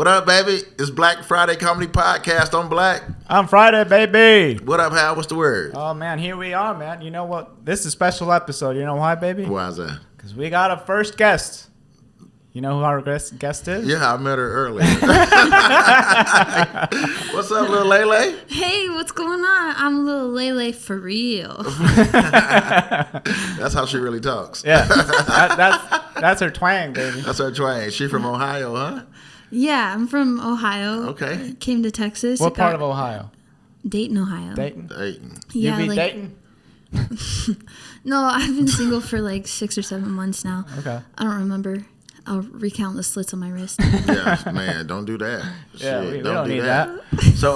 What up, baby? It's Black Friday Comedy Podcast. I'm Black. I'm Friday, baby. What up, Hal? What's the word? Oh, man, here we are, man. You know what? This is a special episode. You know why, baby? Why is that? Because we got a first guest. You know who our guest is? Yeah, I met her earlier. What's up, little Leyla? Hey, what's going on? I'm little Leyla for real. That's how she really talks. Yeah, that's her twang, baby. That's her twang. She from Ohio, huh? Yeah, I'm from Ohio. Okay. Came to Texas. What part of Ohio? Dayton, Ohio. Dayton. Yeah, you be Dayton? No, I've been single for like 6 or 7 months now. Okay. I don't remember. I'll recount the slits on my wrist. Yeah, man, don't do that. Yeah, Shit, we don't need that. So,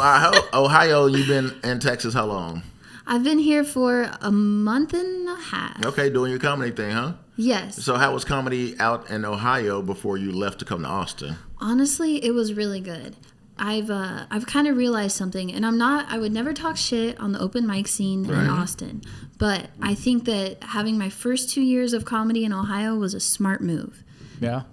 Ohio, you've been in Texas how long? I've been here for a month and a half. Okay, doing your comedy thing, huh? Yes. So, how was comedy out in Ohio before you left to come to Austin? Honestly, it was really good. I've kind of realized something, and I would never talk shit on the open mic scene in Austin, but I think that having my first 2 years of comedy in Ohio was a smart move. Yeah.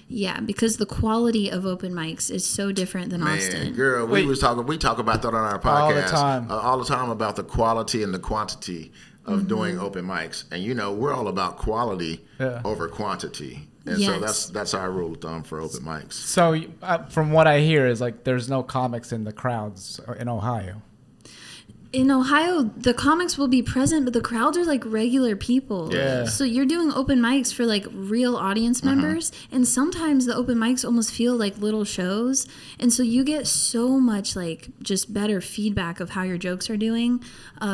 Yeah, because the quality of open mics is so different than Austin. Girl, we talk about that on our podcast All the time. All the time about the quality and the quantity of doing open mics, and we're all about quality over quantity, and so that's our rule of thumb for open mics. So from what I hear is like there's no comics in the crowds in Ohio. In Ohio, the comics will be present, but the crowds are like regular people. Yeah. So you're doing open mics for like real audience members, and sometimes the open mics almost feel like little shows, and so you get so much like just better feedback of how your jokes are doing.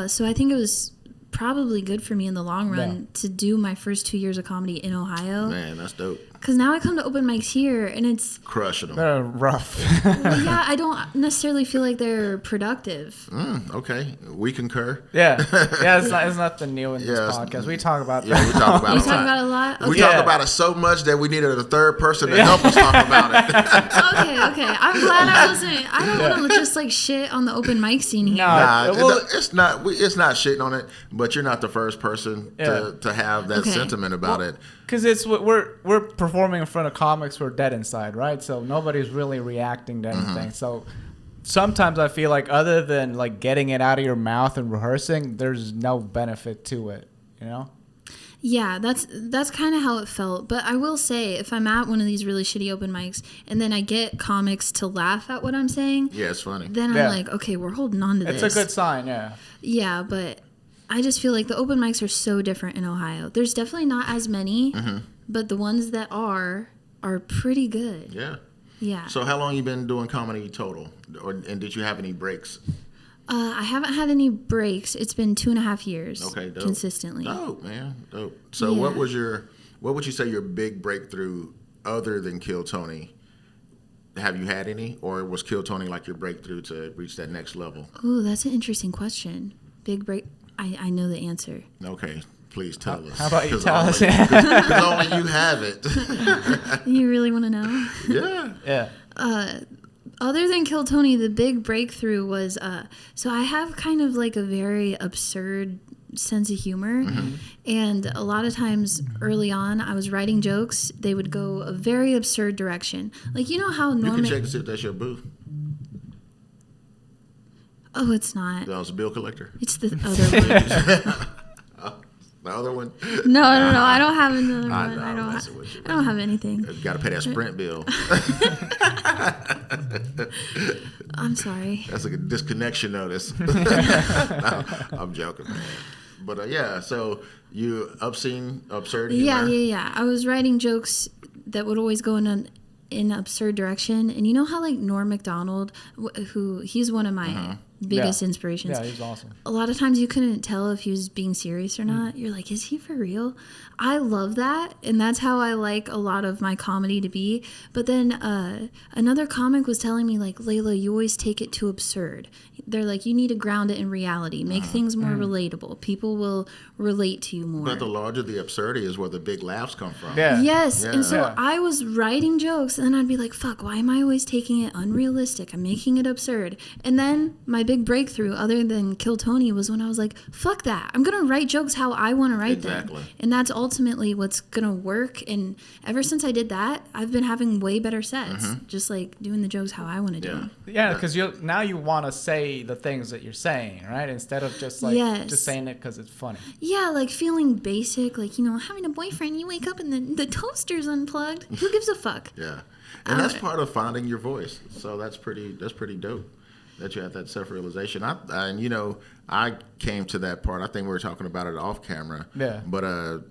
So I think it was probably good for me in the long run to do my first 2 years of comedy in Ohio. Man, that's dope. Because now I come to open mics here, and it's crushing them. They're rough. well, yeah, I don't necessarily feel like they're productive. Okay, we concur. Yeah, it's nothing new in this podcast. We talk about that. We talk about You it. talk about it a lot? Okay. We talk about it so much that we needed a third person to help us talk about it. Okay. I'm glad I wasn't. I don't want to just like shit on the open mic scene here. It's not shitting on it, but you're not the first person to have that sentiment about it. Because we're performing in front of comics who are dead inside, right? So nobody's really reacting to anything. So sometimes I feel like other than like getting it out of your mouth and rehearsing, there's no benefit to it, you know? Yeah, that's kind of how it felt. But I will say, if I'm at one of these really shitty open mics and then I get comics to laugh at what I'm saying, it's funny. Then I'm like, okay, we're holding on to this. It's a good sign, yeah. Yeah, but I just feel like the open mics are so different in Ohio. There's definitely not as many, but the ones that are pretty good. Yeah. Yeah. So how long you been doing comedy total? And did you have any breaks? I haven't had any breaks. It's been 2.5 years. Okay, dope. Consistently. Dope, man. Dope. So what would you say your big breakthrough other than Kill Tony? Have you had any? Or was Kill Tony like your breakthrough to reach that next level? Ooh, that's an interesting question. Big break. I know the answer. Okay, please tell us. How about you tell us? Because only you have it. You really want to know? Yeah. Other than Kill Tony, the big breakthrough was, so I have kind of like a very absurd sense of humor. And a lot of times early on, I was writing jokes. They would go a very absurd direction. Like, you know how Norman... You can check and see if that's your booth. Oh, it's not. That was a bill collector? It's the other one. The other one? No. I don't have another one. I don't have anything. You got to pay that Sprint bill. I'm sorry. That's like a disconnection notice. No, I'm joking, man. But so you absurd humor? Yeah. I was writing jokes that would always go in an absurd direction. And you know how like Norm Macdonald, he's one of my biggest inspirations. Yeah, he's awesome. A lot of times you couldn't tell if he was being serious or not. You're like, is he for real? I love that, and that's how I like a lot of my comedy to be. But then another comic was telling me, like, Leyla, you always take it too absurd. They're like, you need to ground it in reality, make things more relatable. People will relate to you more. But the larger the absurdity is where the big laughs come from. Yeah. Yes, Yeah. and so I was writing jokes, and then I'd be like, fuck, why am I always taking it unrealistic? I'm making it absurd. And then my big breakthrough other than Kill Tony was when I was like, fuck that. I'm going to write jokes how I want to write them. And that's ultimately what's going to work. And ever since I did that, I've been having way better sets. Just like doing the jokes how I want to do them. Yeah, because now you want to say the things that you're saying, right? Instead of just like just saying it because it's funny. Yeah, like feeling basic, like, you know, having a boyfriend, you wake up and the toaster's unplugged. Who gives a fuck? Yeah. And that's part of finding your voice. So that's pretty dope that you have that self-realization. And you know, I came to that part. I think we were talking about it off camera. Yeah. But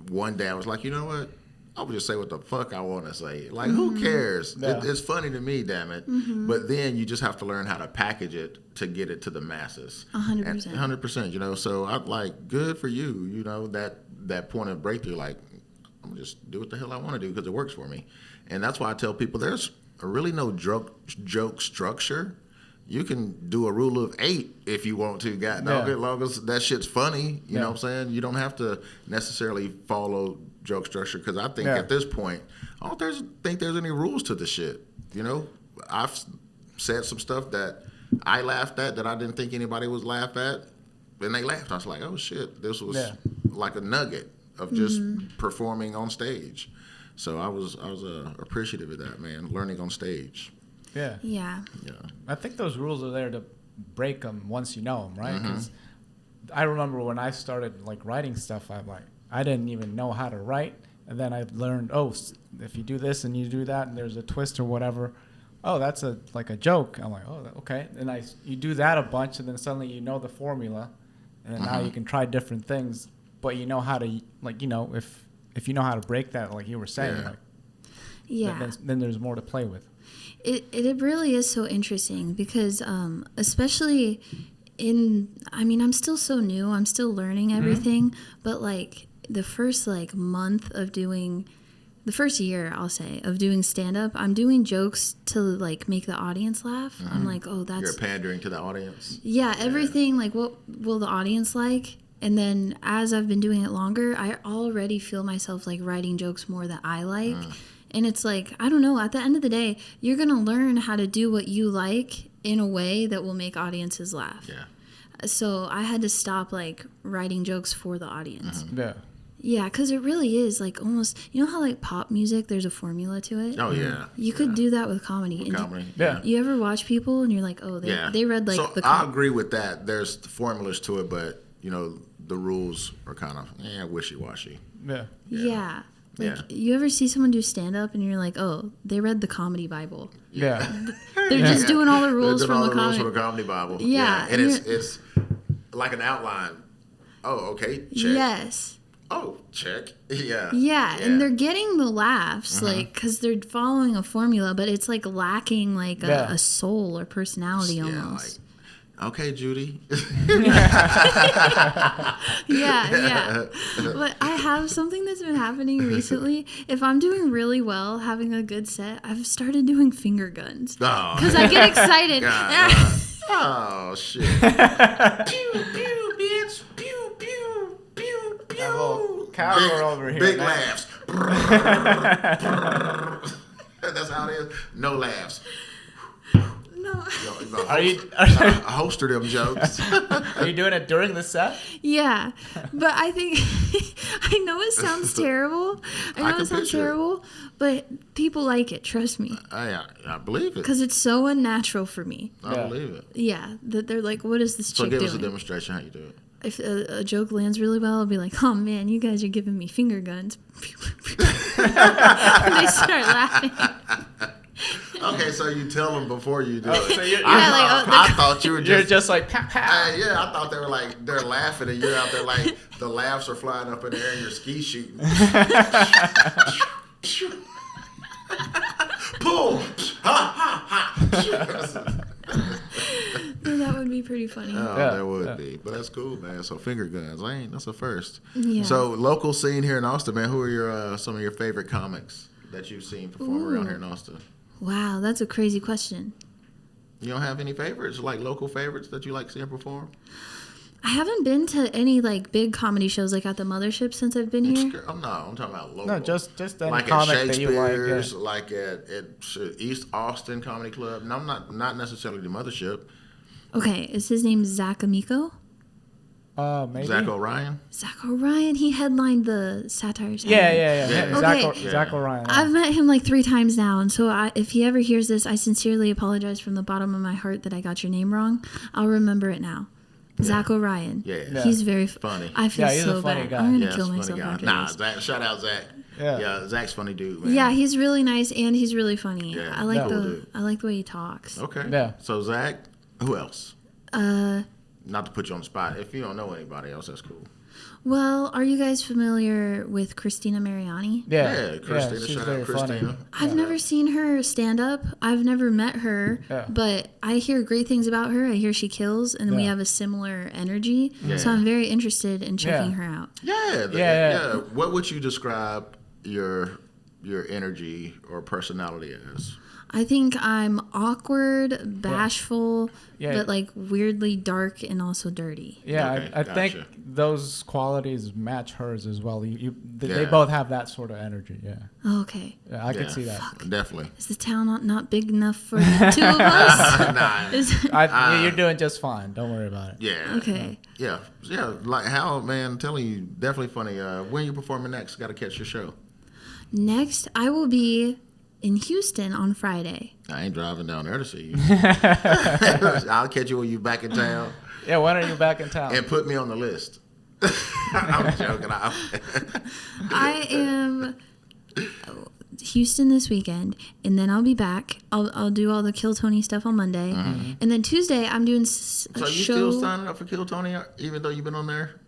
one day I was like, you know what? I would just say what the fuck I want to say. Like, who cares? Yeah. It's funny to me, damn it. But then you just have to learn how to package it to get it to the masses. 100%. 100%, you know. So I'm like, good for you, you know, that point of breakthrough. Like, I'm going to just do what the hell I want to do because it works for me. And that's why I tell people there's really no joke structure. You can do a rule of 8 if you want to, as long as that shit's funny. You know what I'm saying? You don't have to necessarily follow joke structure because I think at this point, I don't think there's any rules to the shit. You know, I've said some stuff that I laughed at that I didn't think anybody would laugh at, and they laughed. I was like, oh shit, this was like a nugget of just performing on stage. So I was appreciative of that, man. Learning on stage. Yeah. I think those rules are there to break them once you know them, right? Because I remember when I started like writing stuff, I didn't even know how to write, and then I learned, if you do this and you do that, and there's a twist or whatever, that's like a joke. I'm like, okay. And you do that a bunch, and then suddenly you know the formula, and then now you can try different things, but you know how to, like, you know, if you know how to break that, like you were saying, then there's more to play with. It really is so interesting because especially I'm still so new, I'm still learning everything, but like the first month of doing, the first year I'll say of doing stand-up, I'm doing jokes to like make the audience laugh. I'm like, that's... You're pandering to the audience? Yeah, everything like what will the audience like? And then as I've been doing it longer, I already feel myself like writing jokes more that I like. And it's like, I don't know, at the end of the day, you're going to learn how to do what you like in a way that will make audiences laugh. Yeah. So I had to stop like writing jokes for the audience. Yeah. Yeah, because it really is like almost, you know how like pop music, there's a formula to it? Oh, yeah. You could do that with comedy. You ever watch people and you're like, they read like so I agree with that. There's formulas to it, but, you know, the rules are kind of wishy-washy. Yeah. Like, you ever see someone do stand-up and you're like, they read the comedy Bible. Yeah. They're just doing all the rules from the rules from the comedy Bible. Yeah. And it's like an outline. Oh, okay, check. Yes. Oh, check. Yeah. Yeah, and they're getting the laughs, like, because they're following a formula, but it's, like, lacking, like, a soul or personality almost. Like, okay, Judy. Yeah. But I have something that's been happening recently. If I'm doing really well, having a good set, I've started doing finger guns. Because I get excited. Oh, shit. Pew, pew, bitch. Pew, pew, pew, pew. Oh, cowgirl over here. Big laughs. That's how it is. No laughs. No. Are you hoster them jokes? Are you doing it during the set? Yeah, but I think I know it sounds terrible. I know it sounds terrible, but people like it. Trust me. I believe it because it's so unnatural for me. I believe it. Yeah, that they're like, "What is this chick doing?" So give us a demonstration how you do it. If a joke lands really well, I'll be like, "Oh man, you guys are giving me finger guns." And they start laughing. Okay, so you tell them before you do it. So I thought you were just like, pow, pow. I thought they were like, they're laughing and you're out there like, the laughs are flying up in the air and you're ski shooting. Pull! Ha, ha, ha. That would be pretty funny. Oh, that would be. But that's cool, man. So finger guns, that's a first. Yeah. So local scene here in Austin, man, who are your some of your favorite comics that you've seen perform around here in Austin? Wow, that's a crazy question. You don't have any favorites, like local favorites that you like seeing perform? I haven't been to any like big comedy shows like at the Mothership since I've been here. I'm talking about local. No, just any like comic at that you Shakespeare's, like. Like at East Austin Comedy Club. No, I'm not necessarily the Mothership. Okay, is his name Zach Amico? Maybe. Zach O'Ryan. Zach O'Ryan. He headlined the Satire Saturday. Yeah. Yeah. Zach O'Ryan. I've met him like 3 times now, and so if he ever hears this, I sincerely apologize from the bottom of my heart that I got your name wrong. I'll remember it now. Zach O'Ryan. Yeah. He's very funny. I feel he's a so funny bad. guy. I'm gonna Yeah, kill funny myself guy. after Nah, this. Zach, shout out Zach. Yeah. Zach's funny dude, man. Yeah, he's really nice and he's really funny. Yeah, I like cool dude. I like the way he talks. Okay. Yeah. So Zach, who else? Not to put you on the spot. If you don't know anybody else, that's cool. Well, are you guys familiar with Christina Mariani? Yeah, Christina. she's Shout very out Christina. funny. I've never seen her stand up. I've never met her, Yeah. but I hear great things about her. I hear she kills, and we Yeah. have a similar energy. Yeah. So I'm very interested in checking Yeah. her out. Yeah. What would you describe your energy or personality as? I think I'm awkward, bashful, Yeah. but like weirdly dark and also dirty. Yeah, Okay, I think gotcha. those qualities match hers as well. They Yeah. both have that sort of energy. Yeah, Okay. yeah I Yeah. could see that. Definitely. Is the town not big enough for the 2 of us? Nah. Is- You're doing just fine. Don't worry about it. Yeah. okay. Yeah. Like how, man, I'm telling you, definitely funny. When you performing next? Got to catch your show. Next, I will be in Houston on Friday. I ain't driving down there to see you. I'll catch you when you back in town Yeah, when are you back in town? and put me on the list. I'm joking. I am Houston this weekend, and then I'll be back. I'll do all the Kill Tony stuff on Monday, and then Tuesday I'm doing a Mm-hmm. So you show. still signing up for Kill Tony even though you've been on there?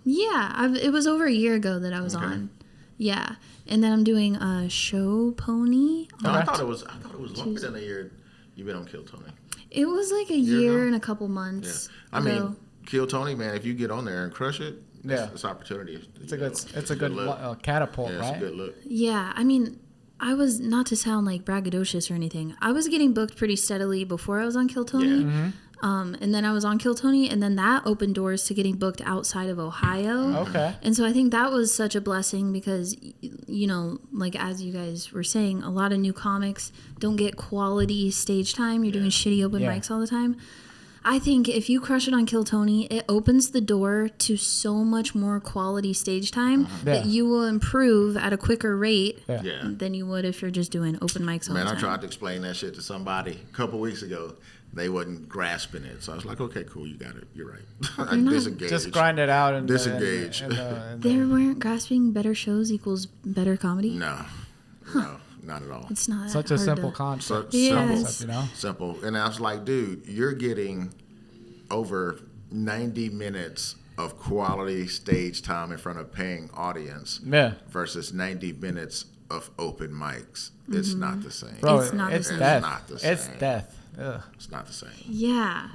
Yeah, it was over a year ago that I was Okay. on. Yeah, and then I'm doing a show pony. No, I Okay. thought it was longer than a year you've been on Kill Tony. It was like a Year year ago? and a couple Yeah. months. I ago. mean, Kill Tony, man, if you get on there and crush it, Yeah. it's opportunity. It's a good look. catapult, Yeah, it's right? a good look. Yeah, I mean, I was, not to sound like braggadocious or anything, I was getting booked pretty steadily before I was on Kill Tony. Yeah. And then I was on Kill Tony, and then that opened doors to getting booked outside of Ohio. Okay. And so I think that was such a blessing because, you know, like as you guys were saying, a lot of new comics don't get quality stage time. You're doing shitty open Yeah. mics all the time. I think if you crush it on Kill Tony, it opens the door to so much more quality stage time that Yeah. you will improve at a quicker rate Yeah. Yeah. than you would if you're just doing open mics all Man, the I time. tried to explain that shit to somebody a couple weeks ago. They wasn't grasping it. So I was like, okay, cool, you got it. You're right. I not- disengaged. Just grind it out and Disengage. They weren't grasping better shows equals better comedy. No, not at all. It's not such a hard simple to- concept. Yes. Simple, you know. Simple. And I was like, dude, you're getting over 90 minutes of quality stage time in front of paying audience Yeah. versus 90 minutes of open mics. It's not the same. Bro, It's not the it's same. death. It's not the It's same. death. Ugh, It's not the same. Yeah.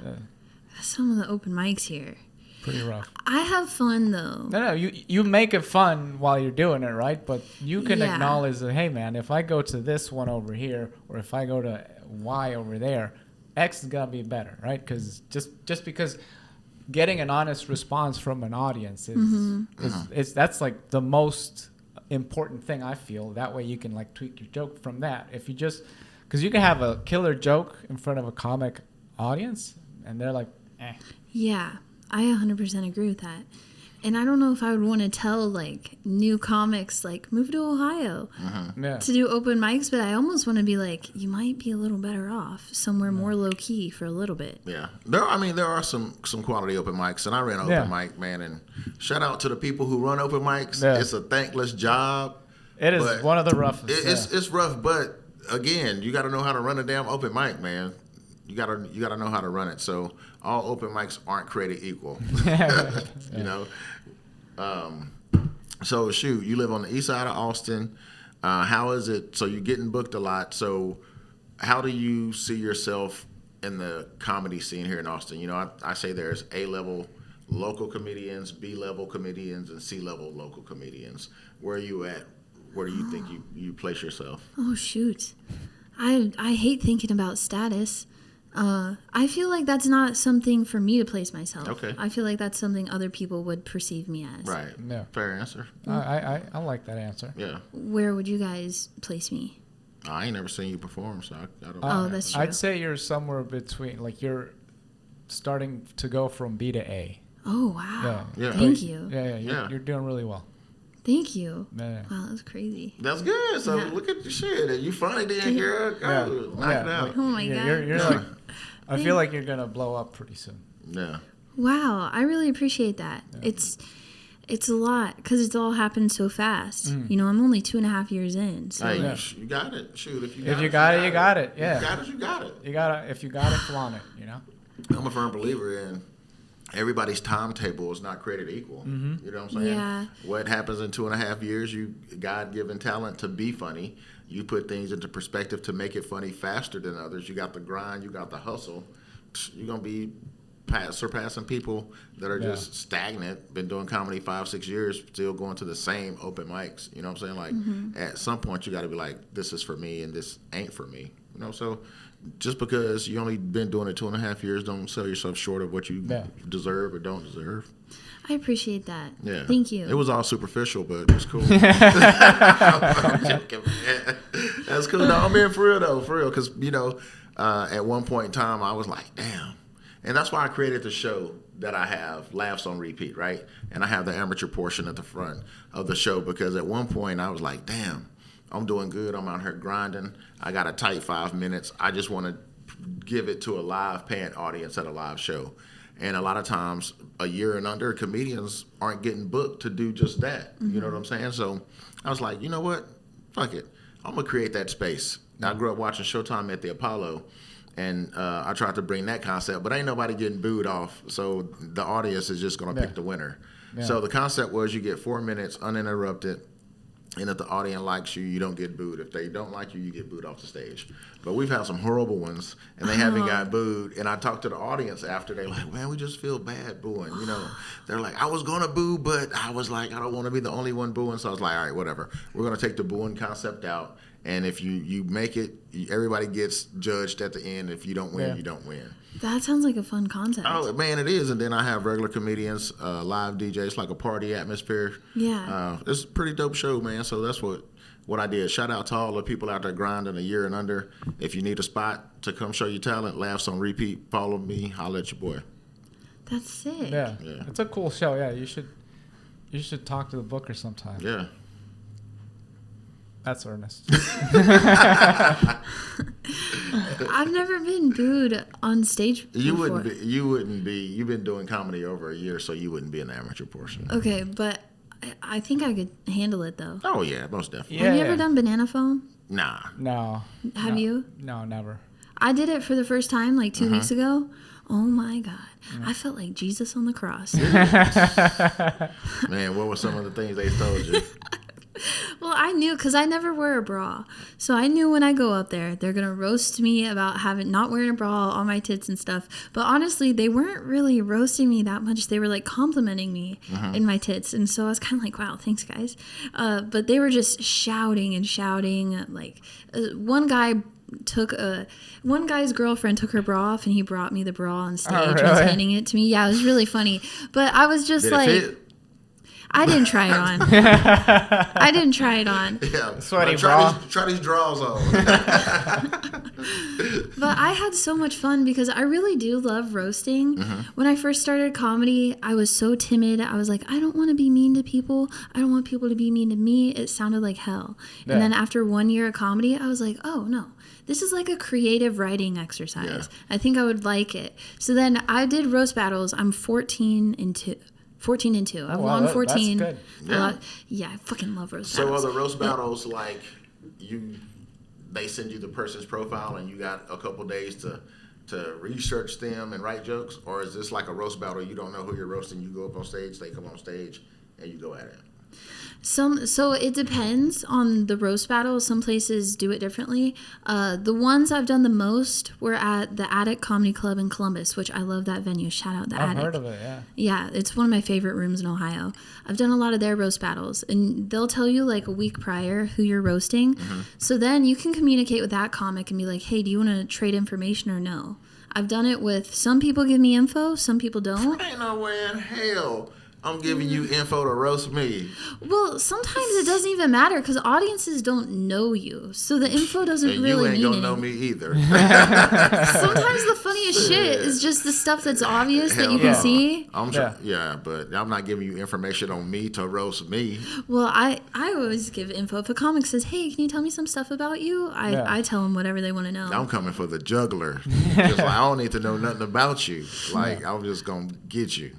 Some of the open mics here. pretty rough. I have fun though. No, you make it fun while you're doing it, right? But you can Yeah. acknowledge that, hey, man, if I go to this one over here, or if I go to Y over there, X is gonna be better, right? Because just because getting an honest response from an audience is that's like the most important thing I feel. That way you can like tweak your joke from that. If you just because you can have a killer joke in front of a comic audience, and they're like, eh. Yeah, I 100% agree with that. And I don't know if I would want to tell like new comics like move to Ohio Yeah. to do open mics, but I almost want to be like you might be a little better off somewhere more low key for a little bit. Yeah, there are some quality open mics, and I ran an open Yeah. mic, man. And shout out to the people who run open mics. Yeah. It's a thankless job. It is but one of the roughest. It's rough, but again, you got to know how to run a damn open mic, man. You gotta know how to run it. So all open mics aren't created equal. You know. So shoot, you live on the east side of Austin. How is it? So you're getting booked a lot. So how do you see yourself in the comedy scene here in Austin? You know, I say there's A-level local comedians, B-level comedians, and C-level local comedians. Where are you at? Where do you think you place yourself? Oh shoot, I hate thinking about status. I feel like that's not something for me to place myself. Okay. I feel like that's something other people would perceive me as. Right. Yeah. Fair answer. I like that answer. Yeah. Where would you guys place me? I ain't never seen you perform, so I don't. Oh, that's true. I'd say you're somewhere between, like starting to go from B to A. Oh wow! Yeah. Thank you. You're doing really well. Thank you. Yeah. Wow, that's crazy. That's good. So Yeah. look at the shit. You funny then, girl. Go, knock it out. Oh my god. You're like, I feel like you're gonna blow up pretty soon. Yeah. Wow, I really appreciate that. Yeah. It's a lot because it's all happened so fast. You know, I'm only 2.5 years in. So Hey, Yeah. you got it. Shoot, if you got it, you you got it. Yeah. If you got it, you got it. If you got it, flaunt it. You know. I'm a firm believer in everybody's timetable is not created equal. You know what I'm saying? Yeah. What happens in 2.5 years, you God-given talent to be funny. You put things into perspective to make it funny faster than others. You got the grind, you got the hustle. You're going to be surpassing people that are just stagnant, been doing comedy 5-6 years, still going to the same open mics. You know what I'm saying? Like, at some point, you got to be like, this is for me and this ain't for me. You know, so just because you only been doing it 2.5 years, don't sell yourself short of what you deserve or don't deserve. I appreciate that. Yeah. Thank you. It was all superficial, but it's cool. I'm joking, man. That's cool. No, I'm being for real, though. For real. Because, you know, at one point in time, I was like, damn. And that's why I created the show that I have, Laughs on Repeat, right? And I have the amateur portion at the front of the show because at one point I was like, damn, I'm doing good. I'm out here grinding. I got a tight 5 minutes. I just want to give it to a live paying audience at a live show. And a lot of times, a year and under, comedians aren't getting booked to do just that. You know what I'm saying? So I was like, you know what? Fuck it. I'm going to create that space. Now, I grew up watching Showtime at the Apollo. And I tried to bring that concept, but ain't nobody getting booed off. So the audience is just going to pick the winner. Yeah. So the concept was you get 4 minutes uninterrupted. And if the audience likes you, you don't get booed. If they don't like you, you get booed off the stage. But we've had some horrible ones, and they haven't got booed. And I talked to the audience after. They're like, man, we just feel bad booing. You know, they're like, I was going to boo, but I was like, I don't want to be the only one booing. So I was like, all right, whatever. We're going to take the booing concept out. And if you make it, everybody gets judged at the end. If you don't win, you don't win. That sounds like a fun concept. Oh, man, it is. And then I have regular comedians, live DJs, like a party atmosphere. Yeah. It's a pretty dope show, man. So that's what I did. Shout out to all the people out there grinding a year and under. If you need a spot to come show your talent, Laughs on Repeat, follow me, holla at your boy. That's sick. Yeah. It's a cool show. Yeah, you should talk to the booker sometime. Yeah. That's Ernest. I've never been booed on stage before. You wouldn't be. You've been doing comedy over a year, so you wouldn't be in the amateur portion. Okay, but I think I could handle it though. Oh yeah, most definitely. Have you ever done banana phone? Nah. No. Have you? No, never. I did it for the first time like 2 weeks ago. Oh my God. I felt like Jesus on the cross. Man, what were some of the things they told you? Well, I knew because I never wear a bra. So I knew when I go up there, they're going to roast me about not wearing a bra on my tits and stuff. But honestly, they weren't really roasting me that much. They were like complimenting me in my tits. And so I was kind of like, wow, thanks, guys. But they were just shouting and shouting. Like one guy's girlfriend took her bra off and he brought me the bra on stage and was handing it to me. Yeah, it was really funny. But I was just Did like... it fit? I didn't try it on. I didn't try it on. Yeah, sweaty bra. Try these draws on. But I had so much fun because I really do love roasting. When I first started comedy, I was so timid. I was like, I don't want to be mean to people. I don't want people to be mean to me. It sounded like hell. Yeah. And then after 1 year of comedy, I was like, oh no, this is like a creative writing exercise. Yeah. I think I would like it. So then I did roast battles. I'm 14 and 2. I've won 14. That's good. Yeah, I fucking love roast battles. So are the roast battles like they send you the person's profile and you got a couple days to research them and write jokes? Or is this like a roast battle, you don't know who you're roasting, you go up on stage, they come on stage, and you go at it? So it depends on the roast battle. Some places do it differently. The ones I've done the most were at the Attic Comedy Club in Columbus, which I love that venue. Shout out the Attic. I've heard of it, yeah. Yeah, it's one of my favorite rooms in Ohio. I've done a lot of their roast battles, and they'll tell you like a week prior who you're roasting. So then you can communicate with that comic and be like, hey, do you want to trade information or no? I've done it with some people give me info, some people don't. Ain't no way in hell I'm giving you info to roast me. Well, sometimes it doesn't even matter because audiences don't know you, so the info doesn't And really you ain't mean gonna know anything. me either. Sometimes the funniest shit is just the stuff that's obvious that you Hell can no. see. I'm sure, yeah, but I'm not giving you information on me to roast me. Well, I always give info. If a comic says, "Hey, can you tell me some stuff about you?" I tell them whatever they want to know. I'm coming for the juggler. Just like, I don't need to know nothing about you. Like, I'm just gonna get you.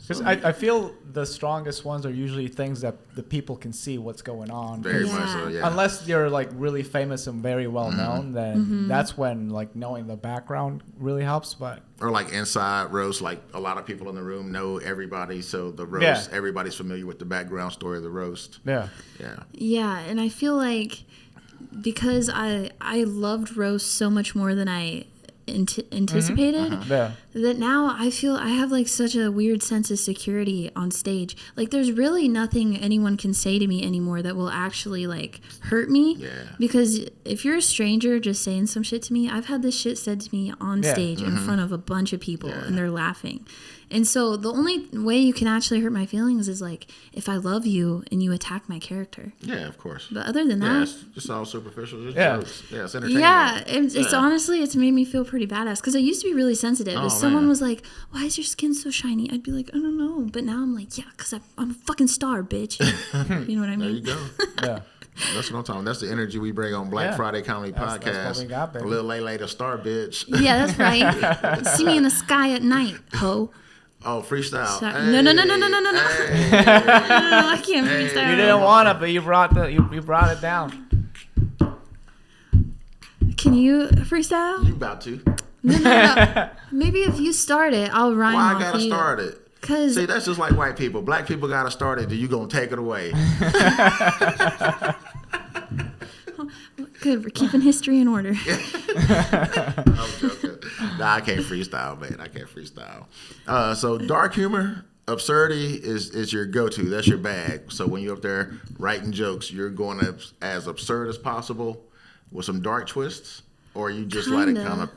Because I feel the strongest ones are usually things that the people can see what's going on. Very Yeah. much so, yeah. Unless you're like really famous and very well known, then that's when like knowing the background really helps. But Or like inside roast, like a lot of people in the room know everybody, so the roast, everybody's familiar with the background story of the roast. yeah, Yeah, and I feel like because I loved roast so much more than I anticipated, yeah, that now I feel I have like such a weird sense of security on stage. Like there's really nothing anyone can say to me anymore that will actually like hurt me. Yeah. Because if you're a stranger just saying some shit to me, I've had this shit said to me on stage in front of a bunch of people and they're laughing. And so the only way you can actually hurt my feelings is like if I love you and you attack my character. Yeah, of course. But other than Yeah, that, it's just all superficial. Just Yeah. jokes. Yeah, it's entertainment. yeah, it's honestly, it's made me feel pretty badass because I used to be really sensitive. Oh, If someone man. was like, "Why is your skin so shiny?" I'd be like, "I don't know," but now I'm like, "Yeah, because I'm a fucking star, bitch." You know what I There you mean? go. yeah. That's what I'm talking about. That's the energy we bring on Black Yeah. Friday Comedy That's Podcast. what we got, baby. A little Leyla the star, bitch. Yeah, that's right. See me in the sky at night, ho. Oh, freestyle. Sorry. No. Hey. I can't freestyle. You didn't want it, but you brought it down. Can you freestyle? You about to. No. Maybe if you start it, I'll rhyme Why I off gotta you. start it? Cause See, that's just like white people. Black people gotta start it, then you gonna take it away. good, we're keeping history in order. I'm joking. Nah, I can't freestyle, man. I can't freestyle. So dark humor, absurdity is your go-to. That's your bag. So when you're up there writing jokes, you're going as absurd as possible with some dark twists, or you just let it Kinda. kind of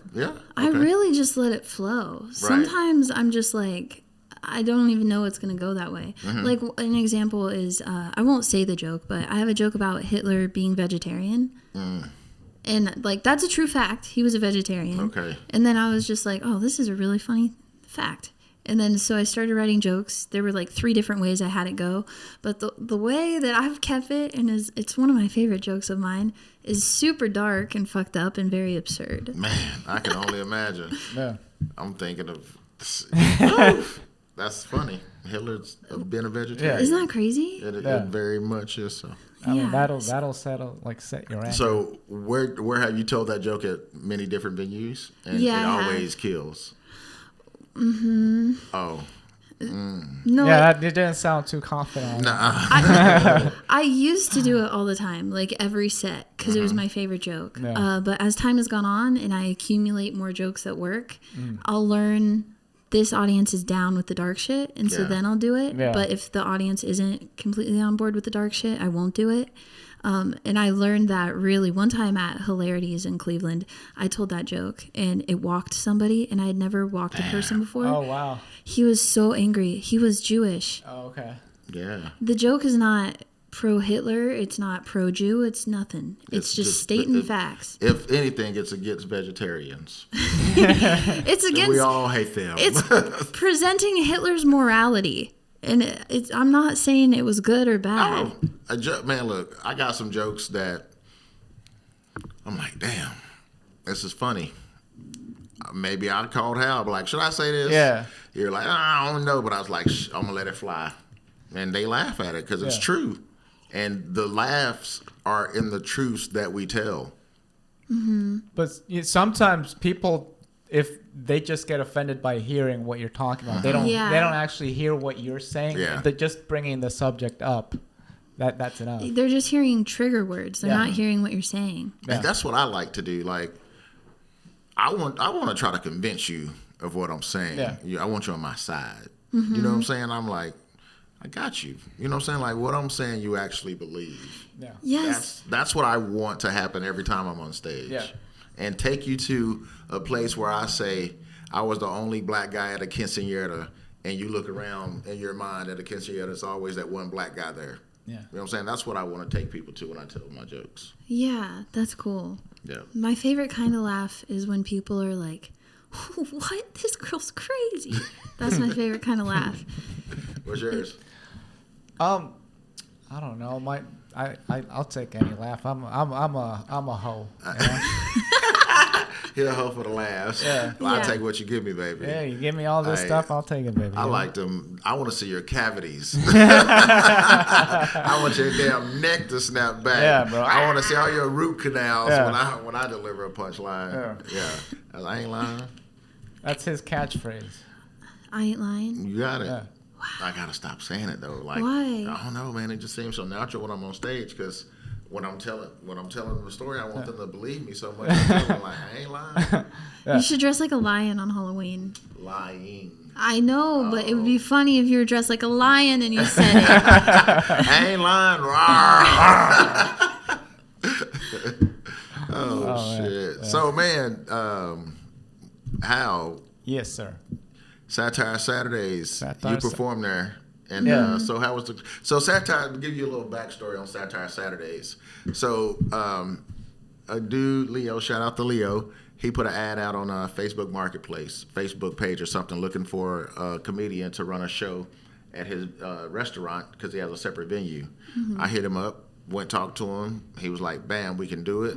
I okay. really just let it flow. Sometimes I'm just like, I don't even know it's going to go that way. Mm-hmm. Like an example is, I won't say the joke, but I have a joke about Hitler being vegetarian. And like, that's a true fact. He was a vegetarian. Okay. And then I was just like, oh, this is a really funny fact. And then so I started writing jokes. There were like 3 different ways I had it go. But the way that I've kept it, and it's one of my favorite jokes of mine, is super dark and fucked up and very absurd. Man, I can only imagine. Yeah. I'm thinking of that's funny. Hitler's been a vegetarian. Isn't that crazy? It very much is so. I mean, Yeah. that'll set your anger. So where have you told that joke at many different venues? And Yeah, it I have. always kills. Mm-hmm. Oh. No, yeah, that it didn't sound too confident. Nah. I used to do it all the time, like every set, because it was my favorite joke. Yeah. But as time has gone on and I accumulate more jokes at work, I'll learn this audience is down with the dark shit, and so Yeah. then I'll do it. Yeah. But if the audience isn't completely on board with the dark shit, I won't do it. And I learned that really one time at Hilarities in Cleveland, I told that joke and it walked somebody, and I had never walked a person before. Oh wow. He was so angry. He was Jewish. Oh okay. Yeah. The joke is not pro-Hitler. It's not pro-Jew. It's nothing. It's just stating facts. If anything, it's against vegetarians. It's And we against. all hate them. It's presenting Hitler's morality, and I'm not saying it was good or bad. Man, look, I got some jokes that I'm like, damn, this is funny. Maybe I called Hal, but like, should I say this? Yeah. You're like, I don't know, but I was like, I'm gonna let it fly, and they laugh at it because it's Yeah. true, and the laughs are in the truths that we tell. But sometimes people, if they just get offended by hearing what you're talking about, they don't Yeah. they don't actually hear what you're saying. Yeah. They're just bringing the subject up. That's enough. They're just hearing trigger words. They're Yeah. not hearing what you're saying. Yeah. And that's what I like to do. Like, I want to try to convince you of what I'm saying. Yeah. I want you on my side. You know what I'm saying? I'm like, I got you. You know what I'm saying? Like, what I'm saying, you actually believe. Yeah. Yes. That's what I want to happen every time I'm on stage. Yeah. And take you to a place where I say I was the only black guy at a quinceañera and you look around in your mind at a quinceañera, there's always that one black guy there. Yeah. You know what I'm saying? That's what I want to take people to when I tell my jokes. Yeah, that's cool. Yeah. My favorite kind of laugh is when people are like, what? This girl's crazy. That's my favorite kind of laugh. What's yours? I don't know. I'll take any laugh. I'm a hoe. You know? He'll hoe for the laughs. Yeah. Well, I'll Yeah. take what you give me, baby. Yeah, you give me all this Hey, stuff, I'll take it, baby. I You know? like them. I want to see your cavities. I want your damn neck to snap back. Yeah, bro. I want to see all your root canals Yeah. when I deliver a punchline. Yeah. I ain't lying. That's his catchphrase. I ain't lying. You got it. Yeah. I gotta stop saying it though. Like, Why? I don't know, man. It just seems so natural when I'm on stage because when I'm telling the story, I want them to believe me so much. I'm like, I ain't lying. Yeah. You should dress like a lion on Halloween. Lying. I know, but it would be funny if you were dressed like a lion and you said it. I ain't lying. Oh, man. shit. Yeah. So, man, Hal, Yes, sir. Satire Saturdays, Satire you perform there. And Yeah. so how was so Satire, to give you a little backstory on Satire Saturdays. So a dude, Leo, shout out to Leo, he put an ad out on a Facebook Marketplace, Facebook page or something, looking for a comedian to run a show at his restaurant because he has a separate venue. I hit him up, went talked to him. He was like, bam, we can do it.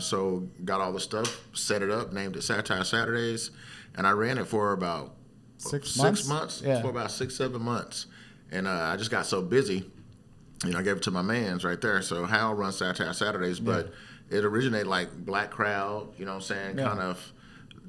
So got all the stuff, set it up, named it Satire Saturdays, and I ran it for about 6 months. Yeah. For about 6-7 months. And I just got so busy, I gave it to my mans right there. So Hal runs Satire Saturdays, but it originated like black crowd, you know what I'm saying, Yeah. kind of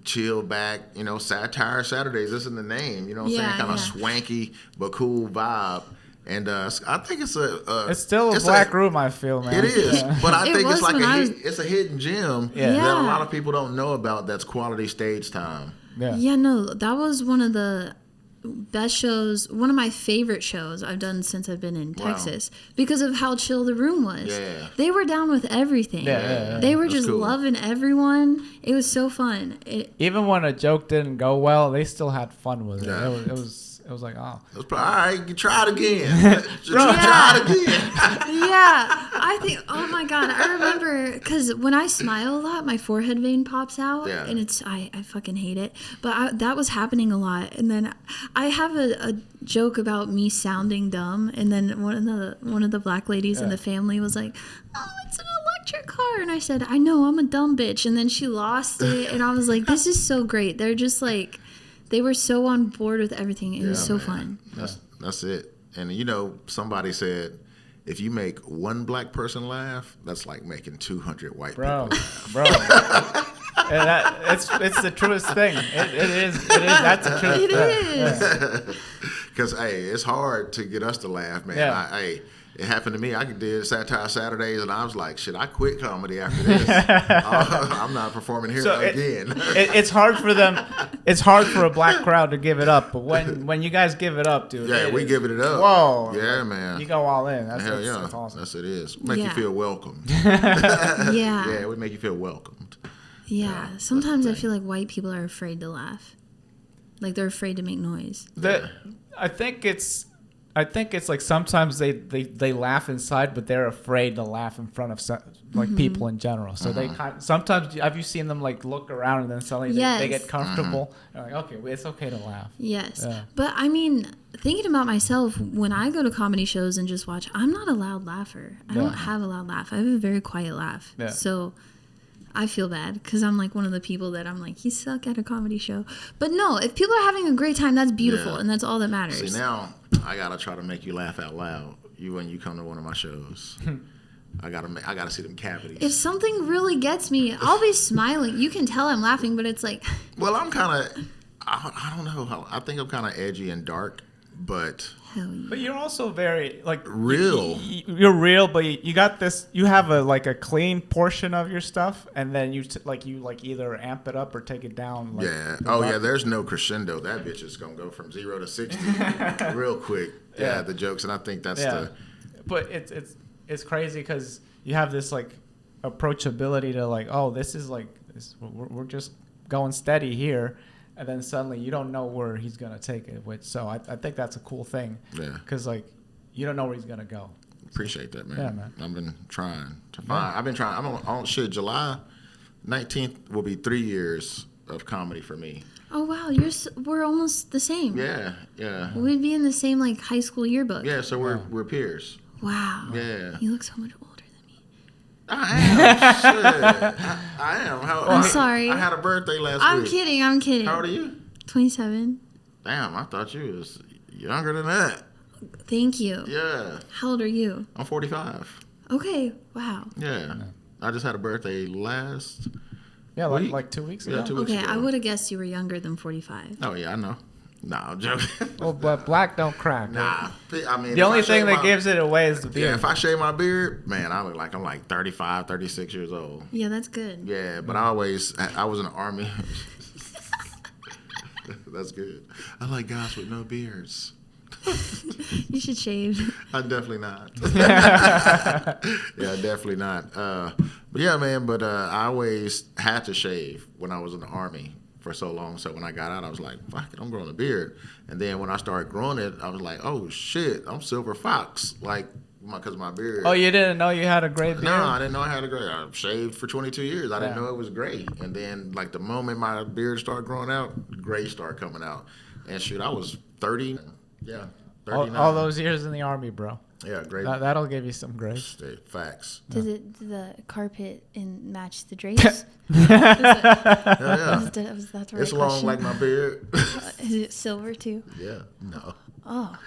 chill back, Satire Saturdays, this is the name, you know what I'm Yeah, saying, kind of yeah. swanky but cool vibe. And I think it's It's still a black room, I feel, man. It is, Yeah. but I It think it's was like when I was- it's a hidden gem Yeah. that a Yeah. lot of people don't know about. That's quality stage time. Yeah. Yeah, no, that was one of the best shows, one of my favorite shows I've done since I've been in Wow. Texas because of how chill the room was. Yeah. They were down with everything. Yeah. They were That's just cool. loving everyone. It was so fun. Even when a joke didn't go well, they still had fun with it. Yeah. It was like, oh. It was probably, all right, you try it again. Try it again. Yeah, I think, oh my God, I remember, because when I smile a lot, my forehead vein pops out, Yeah. and I fucking hate it, but that was happening a lot, and then I have a joke about me sounding dumb, and then one of the black ladies in the family was like, oh, it's an electric car, and I said, I know, I'm a dumb bitch, and then she lost it, and I was like, this is so great. They're just like, they were so on board with everything. It was so man. fun. That's it. And somebody said, if you make one black person laugh, that's like making 200 white Bro, people. bro. And it's the truest thing. It is. That's the truth. It Yeah. is. Because hey, it's hard to get us to laugh, man. Yeah. It happened to me. I did Satire Saturdays, and I was like, shit, I quit comedy after this. I'm not performing here So again. It's hard for them. It's hard for a black crowd to give it up. But when you guys give it up, dude. Yeah, we give it up. Whoa. Yeah, man. You go all in. That's Hell yeah. That's awesome. That's it is. Make you Yeah. feel welcome. Yeah. Yeah, we make you feel welcomed. Yeah, sometimes I feel like white people are afraid to laugh. Like they're afraid to make noise. I think it's like sometimes they laugh inside, but they're afraid to laugh in front of people in general. So they sometimes have you seen them like look around and then suddenly they Yes. get comfortable. They're like, okay, it's okay to laugh. Yes. Yeah. But I mean, thinking about myself, when I go to comedy shows and just watch, I'm not a loud laugher. I don't have a loud laugh. I have a very quiet laugh. Yeah. So I feel bad because I'm like one of the people that I'm like, you suck at a comedy show. But no, if people are having a great time, that's beautiful. Yeah. And that's all that matters. See, now I gotta try to make you laugh out loud. When you come to one of my shows, I gotta see them cavities. If something really gets me, I'll be smiling. You can tell I'm laughing, but it's like, Well, I'm kind of, I don't know. I think I'm kind of edgy and dark, but hell yeah. But you're also very like Real. You're real, but you got this. You have a clean portion of your stuff, and then you either amp it up or take it down. Like, yeah. Oh yeah. There's no crescendo. That bitch is gonna go from 0 to 60 real quick. Yeah, the jokes, and I think that's the. But it's crazy because you have this like approachability to like, oh, this is like this. We're just going steady here. and then suddenly you don't know where he's gonna take it. So I think that's a cool thing. Yeah. Because like you don't know where he's gonna go. Appreciate that, man. Yeah, man. I've been trying to find. I've been trying. I'm on shit. July 19th will be 3 years of comedy for me. Oh wow, we're almost the same. Yeah, yeah, We'd be in the same like high school yearbook. yeah. So we're peers. Wow. Yeah. You look so much older than me. I am. Shit. I am. I'm sorry. I had a birthday last I'm week. kidding. How old are you? 27. Damn, I thought you was younger than that. Thank you. Yeah, How old are you? I'm 45. Okay. Wow. Yeah, I just had a birthday last. Yeah, Week? like 2 weeks Yeah, ago. 2 weeks Okay, ago. I would have guessed you were younger than 45. Oh yeah, I know. Nah, I'm joking. Well, but black don't crack. Nah, I mean The if only I thing shave that my- gives it away is the beard. Yeah, if I shave my beard, man, I look like I'm like 35, 36 years old. Yeah, that's good. Yeah, but I was in the army. That's good. I like guys with no beards. You should shave. I'm definitely not. Yeah, definitely not. But yeah, man. But I always had to shave when I was in the army for so long. So when I got out, I was like, "Fuck it, I'm growing a beard." And then when I started growing it, I was like, "Oh shit, I'm Silver Fox!" Like, because my beard. Oh, you didn't know you had a gray beard? No, I didn't know I had a gray. I shaved for 22 years. I didn't Yeah. know it was gray. And then, like, the moment my beard started growing out, gray started coming out. And shoot, I was 30. Yeah, 39. All those years in the army, bro. Yeah, great. That'll give you some grace. Facts. Did the carpet match the drapes? Yeah. Was that the right It's long question? like my beard. Is it silver too? Yeah. No. Oh,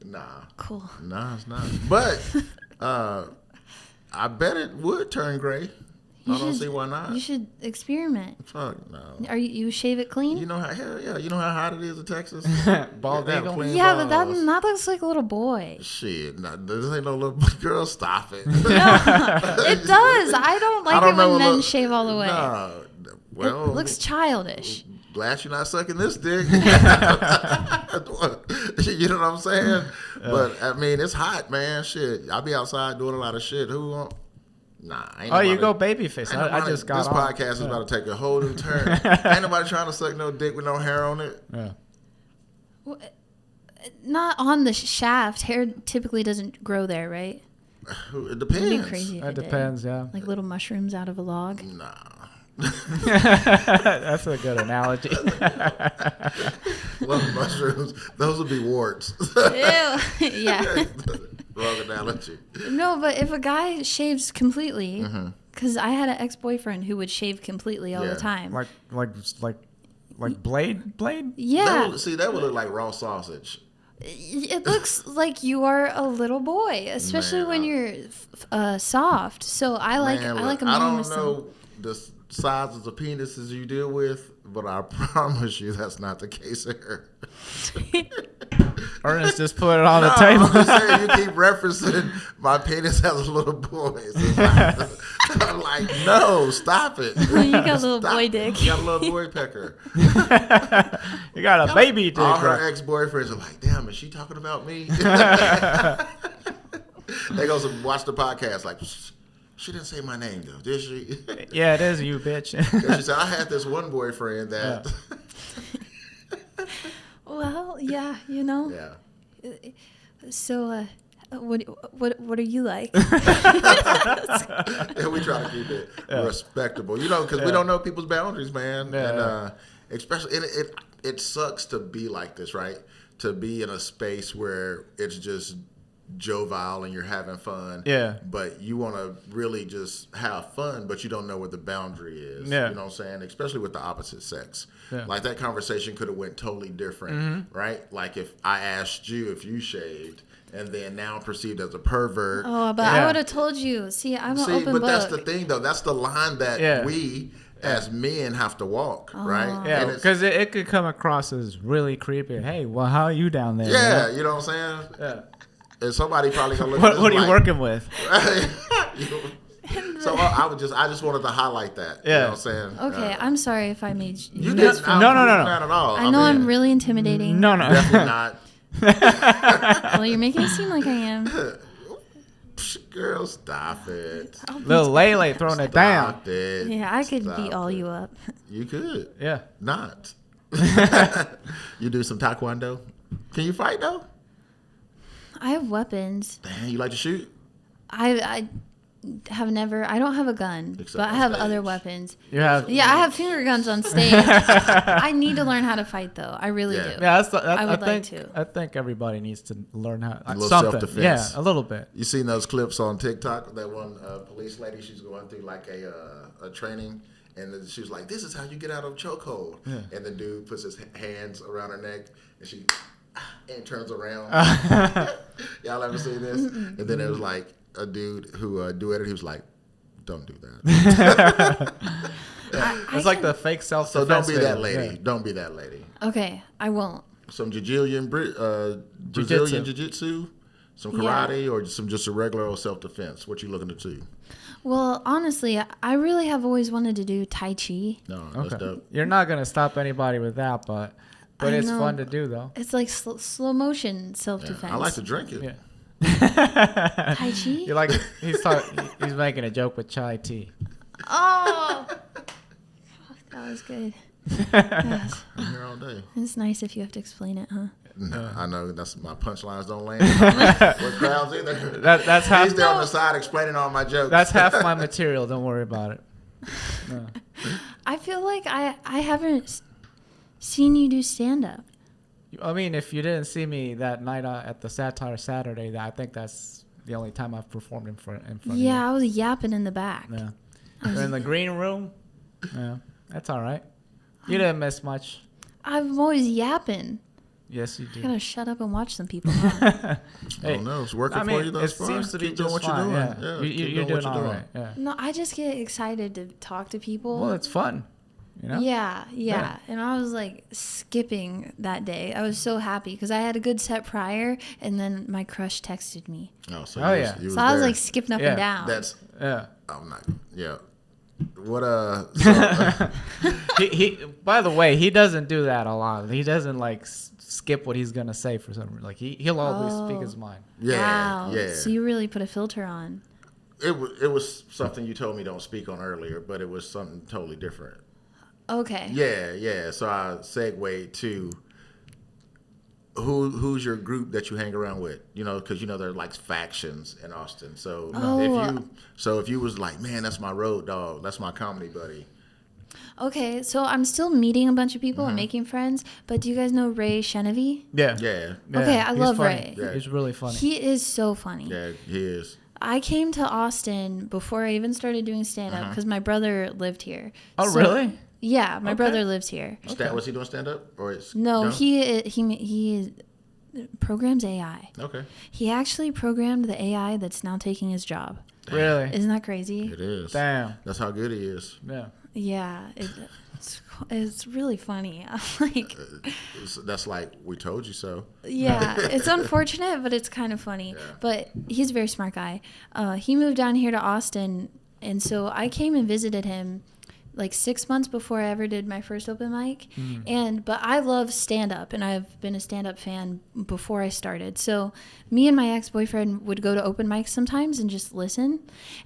Nah. cool. Nah, it's not. But I bet it would turn gray. I don't see why not. You should experiment. Fuck no. You shave it clean? You know how hell yeah. You know how hot it is in Texas. Bald You have eagle? clean Yeah, but balls. that looks like a little boy. Shit, nah, this ain't no little girl. Stop it. No, it does. I don't like I don't it know when a men little- shave all the way. Nah, well, It looks childish. glad you're not sucking this dick. You know what I'm saying? But I mean, it's hot, man. Shit, I'll be outside doing a lot of shit. Who? Nah. Ain't Oh, you nobody- go babyface. ain't I nobody- just got this on. podcast is about to take a whole new turn. Ain't nobody trying to suck no dick with no hair on it. Yeah. Well, not on the shaft. Hair typically doesn't grow there, right? It It'd depends. be crazy if That it did. depends, yeah. Like little mushrooms out of a log. Nah. That's a good analogy. Love mushrooms. Those would be warts. Ew. Yeah. Wrong analogy. No, but if a guy shaves completely, Mm-hmm. because I had an ex-boyfriend who would shave completely all Yeah. the time. like blade? Yeah. That would look like raw sausage. It looks like you are a little boy, especially Man, when you're soft. So I like Man, I like a look, man I with don't know the sizes of penises you deal with, but I promise you that's not the case here. Ernest just put it on the No, table. I'm just saying, you keep referencing my penis as a little boy. It's like, I'm like, no, stop it. You got a little Stop. boy dick. You got a little boy pecker. You got a baby dick. All her right? ex-boyfriends are like, damn, is she talking about me? They go watch the podcast like, she didn't say my name though, did she? Yeah, it is you, bitch. And she said, I had this one boyfriend that. Well, yeah, you know. Yeah. So, what are you like? And we try to keep it respectable, you know, because we don't know people's boundaries, man. Yeah. And especially, it sucks to be like this, right? To be in a space where it's just jovial and you're having fun. Yeah. But you want to really just have fun, but you don't know what the boundary is. Yeah. You know what I'm saying? Especially with the opposite sex. Yeah. Like that conversation could have went totally different, right? Like if I asked you if you shaved and then now perceived as a pervert. Oh, but Yeah. I would have told you. See, I'm an See, open but book. that's the thing, though. That's the line that Yeah. we as men have to walk, right? Yeah, And it's- because it could come across as really creepy. Hey, well, how are you down there? yeah, man? you know what I'm saying? Yeah. And somebody probably gonna look. What at are this you like, working with? So I just wanted to highlight that. Yeah. You know what I'm saying? Okay, I'm sorry if I made you. You No, didn't. no, no. Not at all. I know mean, I'm really intimidating. No, no. definitely not. Well, you're making it seem like I am. Girl, stop it. Little Leyla throwing it down. Stop it. Yeah, I could Stop beat all it. you up. You could Yeah. not. You do some taekwondo? Can you fight though? I have weapons. Damn, you like to shoot? I have never. I don't have a gun, Except but I on have stage. other weapons. You have. Yeah, I have finger guns on stage. I need to learn how to fight, though. I really Yeah. do. Yeah, I would like think, to. I think everybody needs to learn how A little something. self-defense. Yeah, a little bit. You seen those clips on TikTok? That one police lady, she's going through like a training, and then she was like, "This is how you get out of chokehold." Yeah. And the dude puts his hands around her neck, and she and turns around. Y'all ever seen this? And then it was like a dude who duetted. He was like, "Don't do that." It's like the fake self. So don't be that lady. Don't be that lady. Okay, I won't. Some Brazilian jiu-jitsu, some karate, or just a regular old self-defense. What you looking to do? Well, honestly, I really have always wanted to do Tai Chi. No, that's Okay. dope. You're not gonna stop anybody with that, but I it's know. fun to do though. It's like slow motion Yeah, self-defense. I like to drink it. Yeah. Tai Chi? You like he's making a joke with chai tea. Oh! That was good. Yes. I'm here all day. It's nice if you have to explain it, huh? No, I know that's my punchlines don't land with crowds either. That's half. He's there on the side explaining all my jokes. That's half my material. Don't worry about it. No. I feel like I haven't seen you do stand-up. I mean, if you didn't see me that night at the Satire Saturday, I think that's the only time I've performed in front Yeah, I was yapping in the back. of you. Yeah. In the green room. Yeah, that's all right. You didn't miss much. I'm always yapping. Yes, you I do. gotta shut up and watch some people. Huh? I don't know. It's working for you thus it far. seems to be Keep doing just what fine. you're doing. Yeah, Yeah, keep you're doing what doing all you're right. Yeah. No, I just get excited to talk to people. Well, it's fun. You know. Yeah. Yeah. And I was like skipping that day. I was so happy because I had a good set prior, and then my crush texted me. Oh, so Oh, you yeah. you So I was there. like skipping up Yeah, and down. That's Yeah. I'm not. Yeah. What so, he by the way, he doesn't do that a lot. He doesn't like skip what he's gonna say for some reason. Like he'll always speak his mind. yeah, Wow. yeah. So you really put a filter on. It was something you told me don't speak on earlier, but it was something totally different. Okay. Yeah. So I segued to who's your group that you hang around with? You know, because there are like factions in Austin. So if you was like, man, that's my road dog, that's my comedy buddy. Okay. So I'm still meeting a bunch of people Mm-hmm. and making friends. But do you guys know Ray Chenevy? Yeah. Yeah, Okay, I he's love funny. Ray. Yeah. He's really funny. He is so funny. yeah, he is. I came to Austin before I even started doing stand-up because my brother lived here. Oh, So- really? Yeah, my Okay. brother lives here. Was he doing stand up or it's No, he programs AI. Okay, He actually programmed the AI that's now taking his job. Really? Isn't that crazy? it is. Damn. That's how good he is. Yeah. Yeah, it's really funny. I'm like, That's like we told you so. yeah, it's unfortunate, but it's kind of funny. Yeah. But he's a very smart guy. He moved down here to Austin, and so I came and visited him like 6 months before I ever did my first open mic. But I love stand up, and I've been a stand up fan before I started. So me and my ex-boyfriend would go to open mics sometimes and just listen.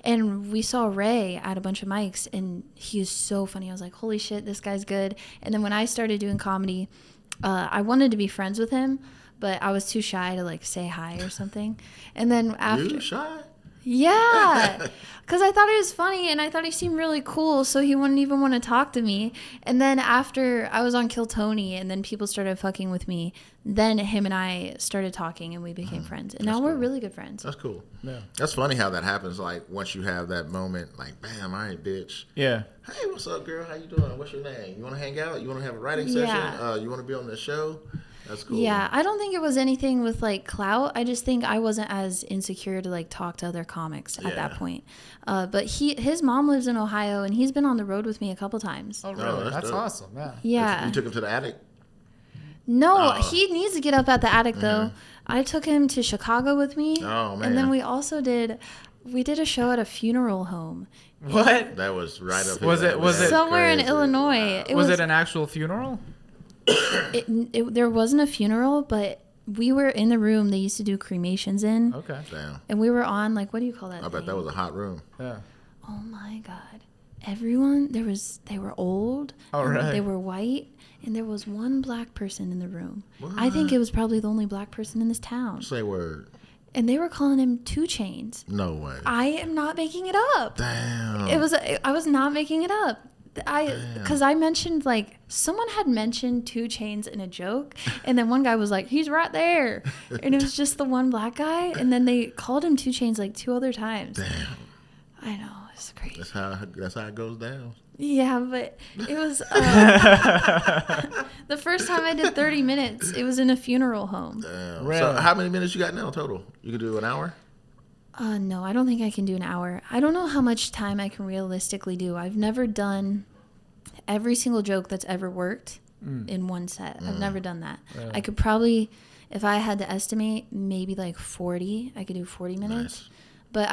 And we saw Ray at a bunch of mics, and he is so funny. I was like, holy shit, this guy's good. And then when I started doing comedy, I wanted to be friends with him, but I was too shy to like say hi or something. And then after You shy? yeah, because I thought he was funny and I thought he seemed really cool, so he wouldn't even want to talk to me. And then after I was on Kill Tony and then people started fucking with me, then him and I started talking and we became friends. And now we're really good friends. That's cool. Yeah. That's funny how that happens. Like once you have that moment, like bam, all right, bitch. Yeah. Hey, what's up, girl? How you doing? What's your name? You want to hang out? You want to have a writing session? Yeah. You want to be on the show? That's cool. Yeah, I don't think it was anything with like clout. I just think I wasn't as insecure to like talk to other comics at that Yeah. point. But his mom lives in Ohio and he's been on the road with me a couple times. Oh, really? that's That's dope. awesome. Yeah. Yeah. You took him to the attic? No, Oh. he needs to get up at the attic though. I took him to Chicago with me. Oh, man. And then we also did a show at a funeral home. What? That was right up. Was his it- alley. was it- That's Somewhere in crazy. Illinois. It Was it an actual funeral? there wasn't a funeral, but we were in the room they used to do cremations in. Okay. Damn. And we were on like, what do you call that I bet thing? that was a hot room. Yeah. Oh my God. everyone they were old. Oh, and really? They were white, and there was one black person in the room. I think it was probably the only black person in this town. Say word. And they were calling him 2 Chainz. No way. I am not making it up. Damn. I was not making it up. Because I mentioned, like, someone had mentioned 2 Chainz in a joke, and then one guy was like, he's right there. And it was just the one black guy, and then they called him 2 Chainz like 2 other times. Damn. I know, it's crazy. That's how it goes down. Yeah, but it was the first time I did 30 minutes, it was in a funeral home. Damn. Really? So how many minutes you got now total? You can do an hour? No, I don't think I can do an hour. I don't know how much time I can realistically do. I've never done every single joke that's ever worked in one set. I've never done that. Really? I could probably, if I had to estimate, maybe like 40. I could do 40 minutes. Nice. But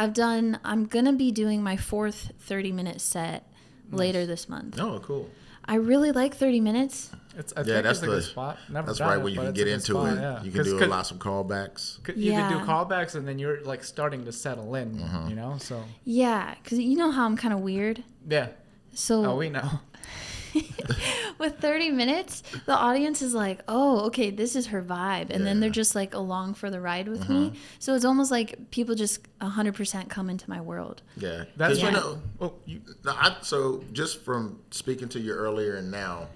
I'm going to be doing my 4th 30-minute set later this month. Oh, cool. I really like 30 minutes. I think that's it's a good spot. Never That's done right it, when you but can it's get a good into spot, it. yeah. You can do a lot of callbacks. You can do Yeah. callbacks, and then you're like starting to settle in, you know. So Yeah, because you know how I'm kind of weird. yeah. So Oh, we know. with 30 minutes, the audience is like, oh, okay, this is her vibe. And then they're just like along for the ride with me. So it's almost like people just 100% come into my world. Yeah. That's 'Cause, when. you know, Oh, you, so just from speaking to you earlier and now,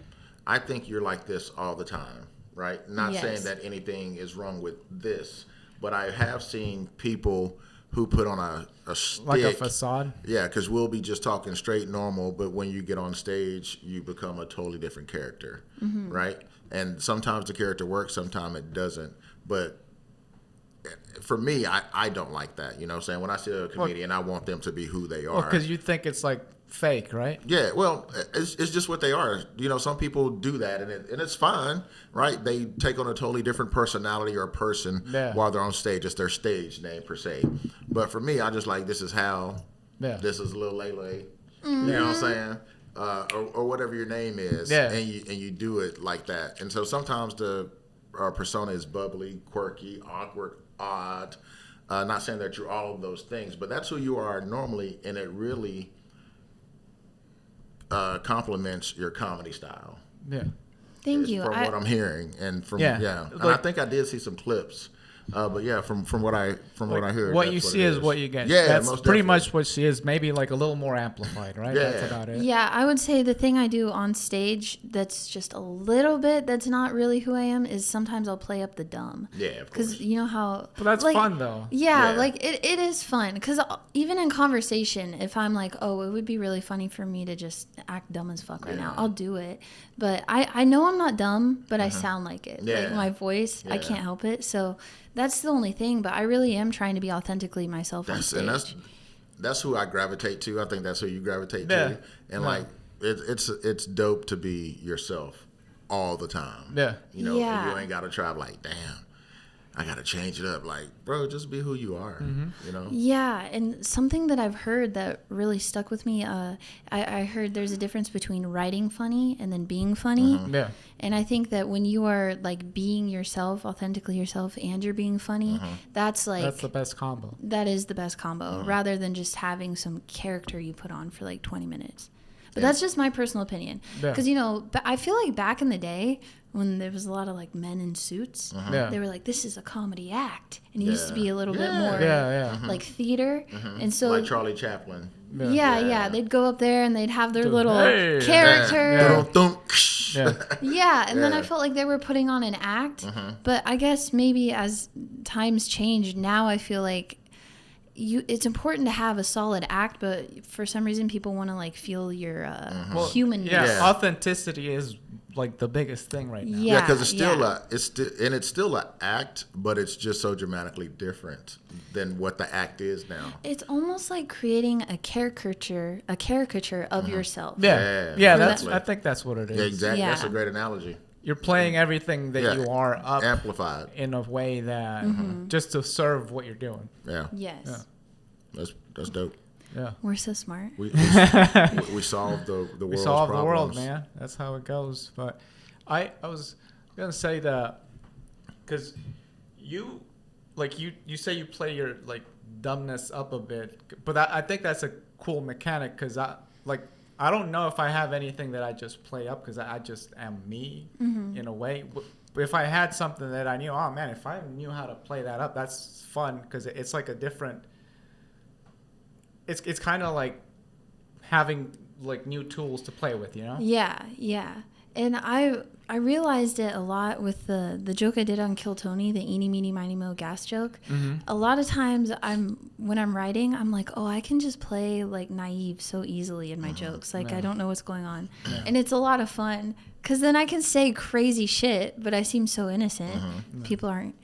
I think you're like this all the time, right? Not Yes. saying that anything is wrong with this, but I have seen people who put on a stick. like a facade. Yeah, because we'll be just talking straight normal, but when you get on stage, you become a totally different character, right? And sometimes the character works, sometimes it doesn't. But for me, I don't like that. You know what I'm saying? When I see a comedian, I want them to be who they are. Well, because you think it's like fake, right? Yeah, well, it's just what they are. You know, some people do that, and it's fine, right? They take on a totally different personality or person while they're on stage. It's their stage name, per se. But for me, I just like, this is Hal. Yeah. This is Lil Lele. You know what I'm saying? Or whatever your name is. Yeah. And you do it like that. And so sometimes the persona is bubbly, quirky, awkward, odd. Not saying that you're all of those things, but that's who you are normally, and it really complements your comedy style. Yeah. Thank you. From what I'm hearing, and from Yeah. and I think I did see some clips, but yeah, from what I heard, What that's you see it is what you get. Yeah, that's most pretty definitely. much what she is. Maybe like a little more amplified, right? Yeah. That's about it. Yeah, I would say the thing I do on stage that's just a little bit that's not really who I am is sometimes I'll play up the dumb. Yeah, of Because course. you know how. But that's like, fun though. Yeah, Yeah. like it is fun. Because even in conversation, if I'm like, oh, it would be really funny for me to just act dumb as fuck right now, I'll do it. But I know I'm not dumb, but I sound like it. Yeah. Like my voice, I Yeah. can't help it. So that's the only thing. But I really am trying to be authentically myself on stage. That's who I gravitate to. I think that's who you gravitate Yeah. to, and like it's dope to be yourself all the time. Yeah. You know, and Yeah. you ain't got to try like, damn, I got to change it up. Like, bro, just be who you are. You know. Yeah, and something that I've heard that really stuck with me, I heard there's a difference between writing funny and then being funny. Yeah. And I think that when you are like being yourself, authentically yourself, and you're being funny, that's like That's the best combo. that is the best combo, rather than just having some character you put on for like 20 minutes. But that's just my personal opinion. Yeah. Because, you know, I feel like back in the day when there was a lot of like men in suits, Yeah. they were like, this is a comedy act. And it used to be a little bit Yeah. more Yeah, yeah. like theater. And so, Like Charlie Chaplin. yeah, they'd go up there and they'd have their little hey. character. Yeah. Yeah. Yeah. And then I Yeah. felt like they were putting on an act. But I guess maybe as times change, now I feel like it's important to have a solid act, but for some reason people want to like feel your humanness. Yeah. Yeah. Authenticity is like the biggest thing right now. Yeah, because it's still yeah. it's still an act, but it's just so dramatically different than what the act is now. It's almost like creating a caricature of yourself. Yeah. Yeah, That's. exactly. I think that's what it is. Yeah, exactly. That's a Yeah. great analogy. You're playing everything that Yeah. you are up Amplified. in a way that just to serve what you're doing. Yeah, Yes. Yeah. that's dope. Yeah. We're so smart. We solved the world's We solve the world, problems. man. That's how it goes. But I was gonna say that because you say you play your like dumbness up a bit, but I think that's a cool mechanic because I don't know if I have anything that I just play up because I just am me in a way. But if I had something that I knew, oh man, if I knew how to play that up, that's fun because it's like a different. It's kind of like having like new tools to play with, you know? Yeah, yeah. And I realized it a lot with the joke I did on Kill Tony, the eeny, meeny, miny, mo gas joke. A lot of times when I'm writing, I'm like, oh, I can just play like naive so easily in my jokes. Like, I don't know what's going on. And it's a lot of fun because then I can say crazy shit, but I seem so innocent. People aren't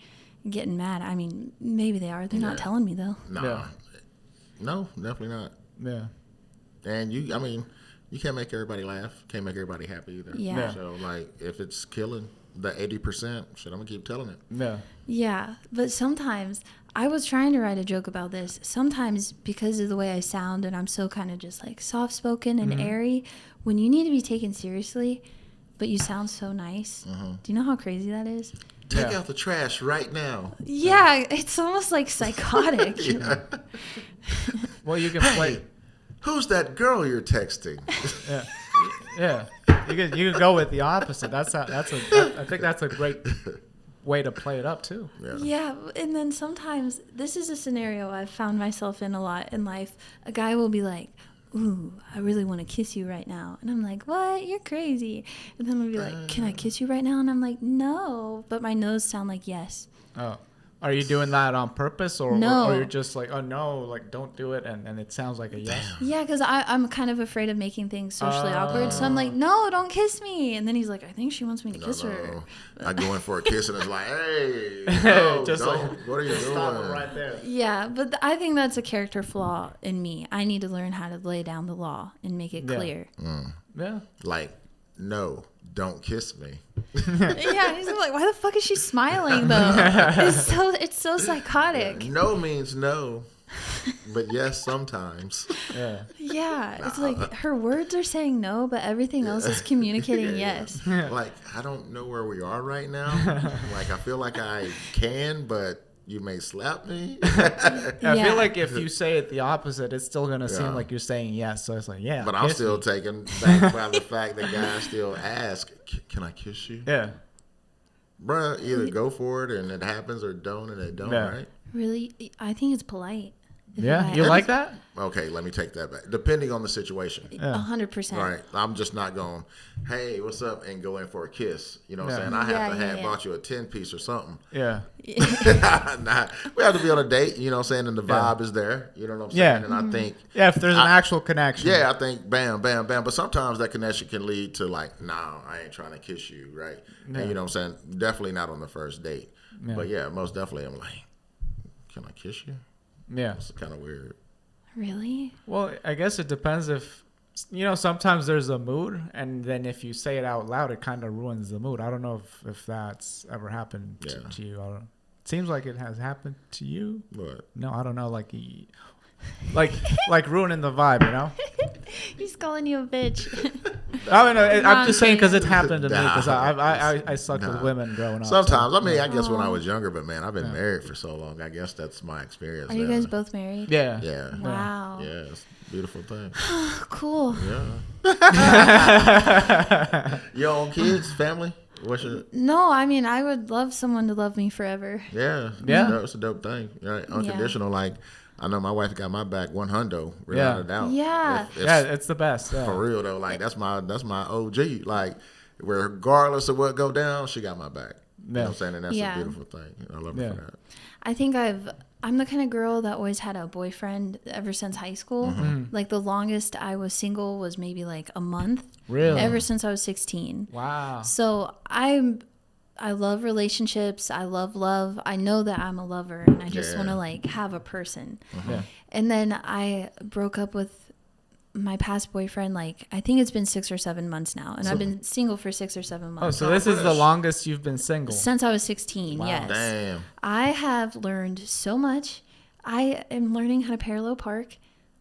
getting mad. I mean, maybe they are. They're not telling me, though. No, definitely not. Yeah. And you can't make everybody laugh. Can't make everybody happy either. Yeah. So, like, if it's killing the 80%, shit, I'm going to keep telling it. Yeah. Yeah, but sometimes I was trying to write a joke about this. Sometimes because of the way I sound and I'm so kind of just like soft-spoken and airy, when you need to be taken seriously, but you sound so nice. Do you know how crazy that is? Take out the trash right now. Yeah, it's almost like psychotic. Well, you can play. Who's that girl you're texting? Yeah. You could go with the opposite. I think that's a great way to play it up too. Yeah, and then sometimes this is a scenario I've found myself in a lot in life. A guy will be like, "Ooh, I really want to kiss you right now," and I'm like, "What? You're crazy." And then we'll be like, "Can I kiss you right now?" And I'm like, "No," but my nose sound like yes. Oh. Are you doing that on purpose or you're just like, oh no, like don't do it and it sounds like a yes? Yeah, because I'm kind of afraid of making things socially awkward. So I'm like, no, don't kiss me. And then he's like, I think she wants me to kiss her. I go in for a kiss and it's like, hey, no, Just don't. like, What are you doing? Stop it right there. Yeah, but I think that's a character flaw in me. I need to learn how to lay down the law and make it clear. Yeah. Like, no, don't kiss me. Yeah, he's like, why the fuck is she smiling though? It's so psychotic. No means no, but yes sometimes. Yeah, it's like her words are saying no, but everything else is communicating yes. Like, I don't know where we are right now. Like, I feel like I can, but you may slap me. I feel like if you say it the opposite, it's still going to seem like you're saying yes. So it's like, yeah. But I'm still taken back by the fact that guys still ask, can I kiss you? Yeah. Bruh, either go for it and it happens or don't and it don't, right? Really? I think it's polite. Yeah, you like that? Okay, let me take that back. Depending on the situation. 100%. Right. I'm just not going, hey, what's up, and go in for a kiss. You know what I'm saying? I have to have bought you a 10-piece or something. Yeah. Nah, we have to be on a date, you know what I'm saying? And the vibe is there. You know what I'm saying? Yeah. And I think. Yeah, if there's an actual connection. Yeah, I think bam, bam, bam. But sometimes that connection can lead to like, nah, I ain't trying to kiss you, right? Yeah. And you know what I'm saying? Definitely not on the first date. Yeah. But yeah, most definitely I'm like, can I kiss you? Yeah. It's kind of weird. Really? Well, I guess it depends if, sometimes there's a mood, and then if you say it out loud, it kind of ruins the mood. I don't know if that's ever happened to you. It seems like it has happened to you. What? No, I don't know. Like ruining the vibe, you know? He's calling you a bitch. I mean, I'm just saying because it happened to me because I sucked with women growing up. Sometimes. So. I mean, I guess when I was younger, but man, I've been married for so long. I guess that's my experience. Are you guys both married? Yeah. Yeah. Wow. Yeah, it's a beautiful thing. Cool. Yeah. Your own kids, family? No, I mean, I would love someone to love me forever. Yeah. It's a dope thing. Right? Unconditional, like. I know my wife got my back 100, without a doubt. Yeah. It's the best. Yeah. For real though, like that's my OG. Like regardless of what go down, she got my back. You know what I'm saying? And that's a beautiful thing. I love her for that. I think I'm the kind of girl that always had a boyfriend ever since high school. Like the longest I was single was maybe like a month. Really? Ever since I was 16. Wow. So I love relationships. I love love. I know that I'm a lover and I just want to like have a person. Yeah. And then I broke up with my past boyfriend. Like, I think it's been 6 or 7 months now. And I've been single for 6 or 7 months. Oh, so this is the longest you've been single? Since I was 16, wow. yes. Damn. I have learned so much. I am learning how to parallel park.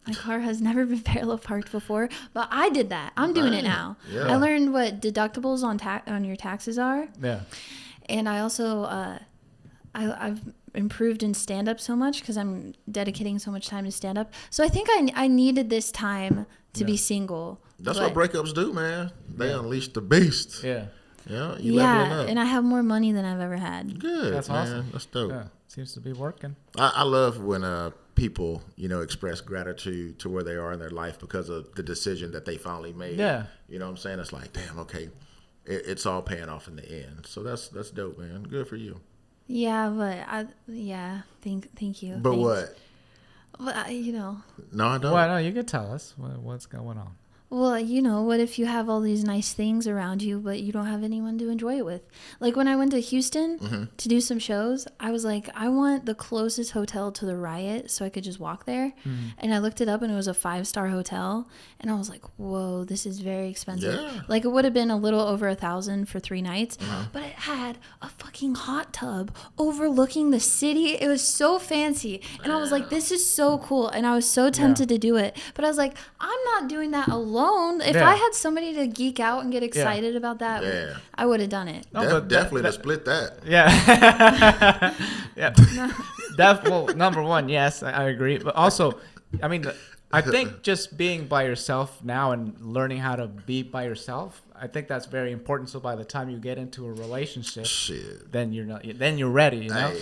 My car has never been parallel parked before, but I did that. I'm doing it now. Yeah. I learned what deductibles on your taxes are. Yeah. And I also I've improved in stand up so much because I'm dedicating so much time to stand up. So I think I needed this time to be single. That's what breakups do, man. They unleash the beast. Yeah. Yeah, you leveling up. And I have more money than I've ever had. Good, That's man. awesome. That's dope. Yeah. Seems to be working. I love when people, express gratitude to where they are in their life because of the decision that they finally made. Yeah. You know what I'm saying? It's like, damn, okay, it's all paying off in the end. So that's dope, man. Good for you. Yeah, but thank you. But Thanks. what? Well, No, I don't. Well, no, you could tell us what's going on. Well, what if you have all these nice things around you, but you don't have anyone to enjoy it with? Like when I went to Houston to do some shows, I was like, I want the closest hotel to the Riot so I could just walk there. And I looked it up and it was a 5-star hotel. And I was like, whoa, this is very expensive. Yeah. Like it would have been a little over $1,000 for 3 nights, but it had a fucking hot tub overlooking the city. It was so fancy. And I was like, this is so cool. And I was so tempted to do it. But I was like, I'm not doing that alone. If I had somebody to geek out and get excited about that, I would have done it. No, but definitely to split that. Yeah. Yeah. Well, number one, yes, I agree. But also, I mean, I think just being by yourself now and learning how to be by yourself, I think that's very important. So by the time you get into a relationship, then you're ready, you know? Hey,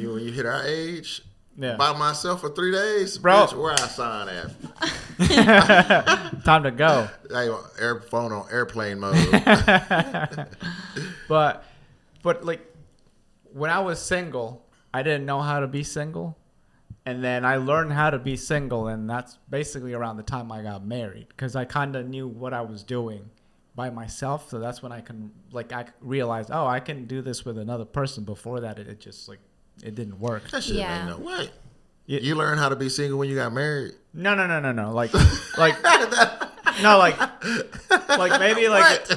when you hit our age, Yeah. by myself for 3 days, Bro. bitch, where I sign at? Time to go. Hey, phone on airplane mode. But like when I was single, I didn't know how to be single. And then I learned how to be single, and that's basically around the time I got married because I kind of knew what I was doing by myself. So that's when I realized, oh, I can do this with another person. Before that, it just it didn't work. That shit Yeah. ain't no way. You learned how to be single when you got married? No. Like no, like maybe like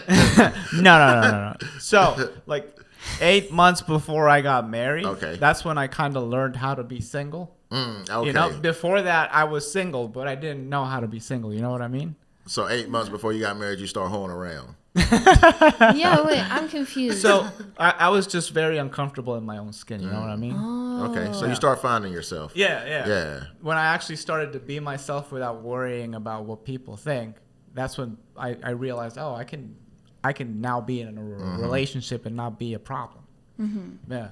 no. So like 8 months before I got married, that's when I kind of learned how to be single. Okay. Before that I was single, but I didn't know how to be single. You know what I mean? So 8 months before you got married, you start hoeing around. Yeah, wait, I'm confused. So I was just very uncomfortable in my own skin. You know what I mean? Okay, so you start finding yourself. Yeah. When I actually started to be myself without worrying about what people think, that's when I realized, oh, I can now be in a relationship and not be a problem. Yeah.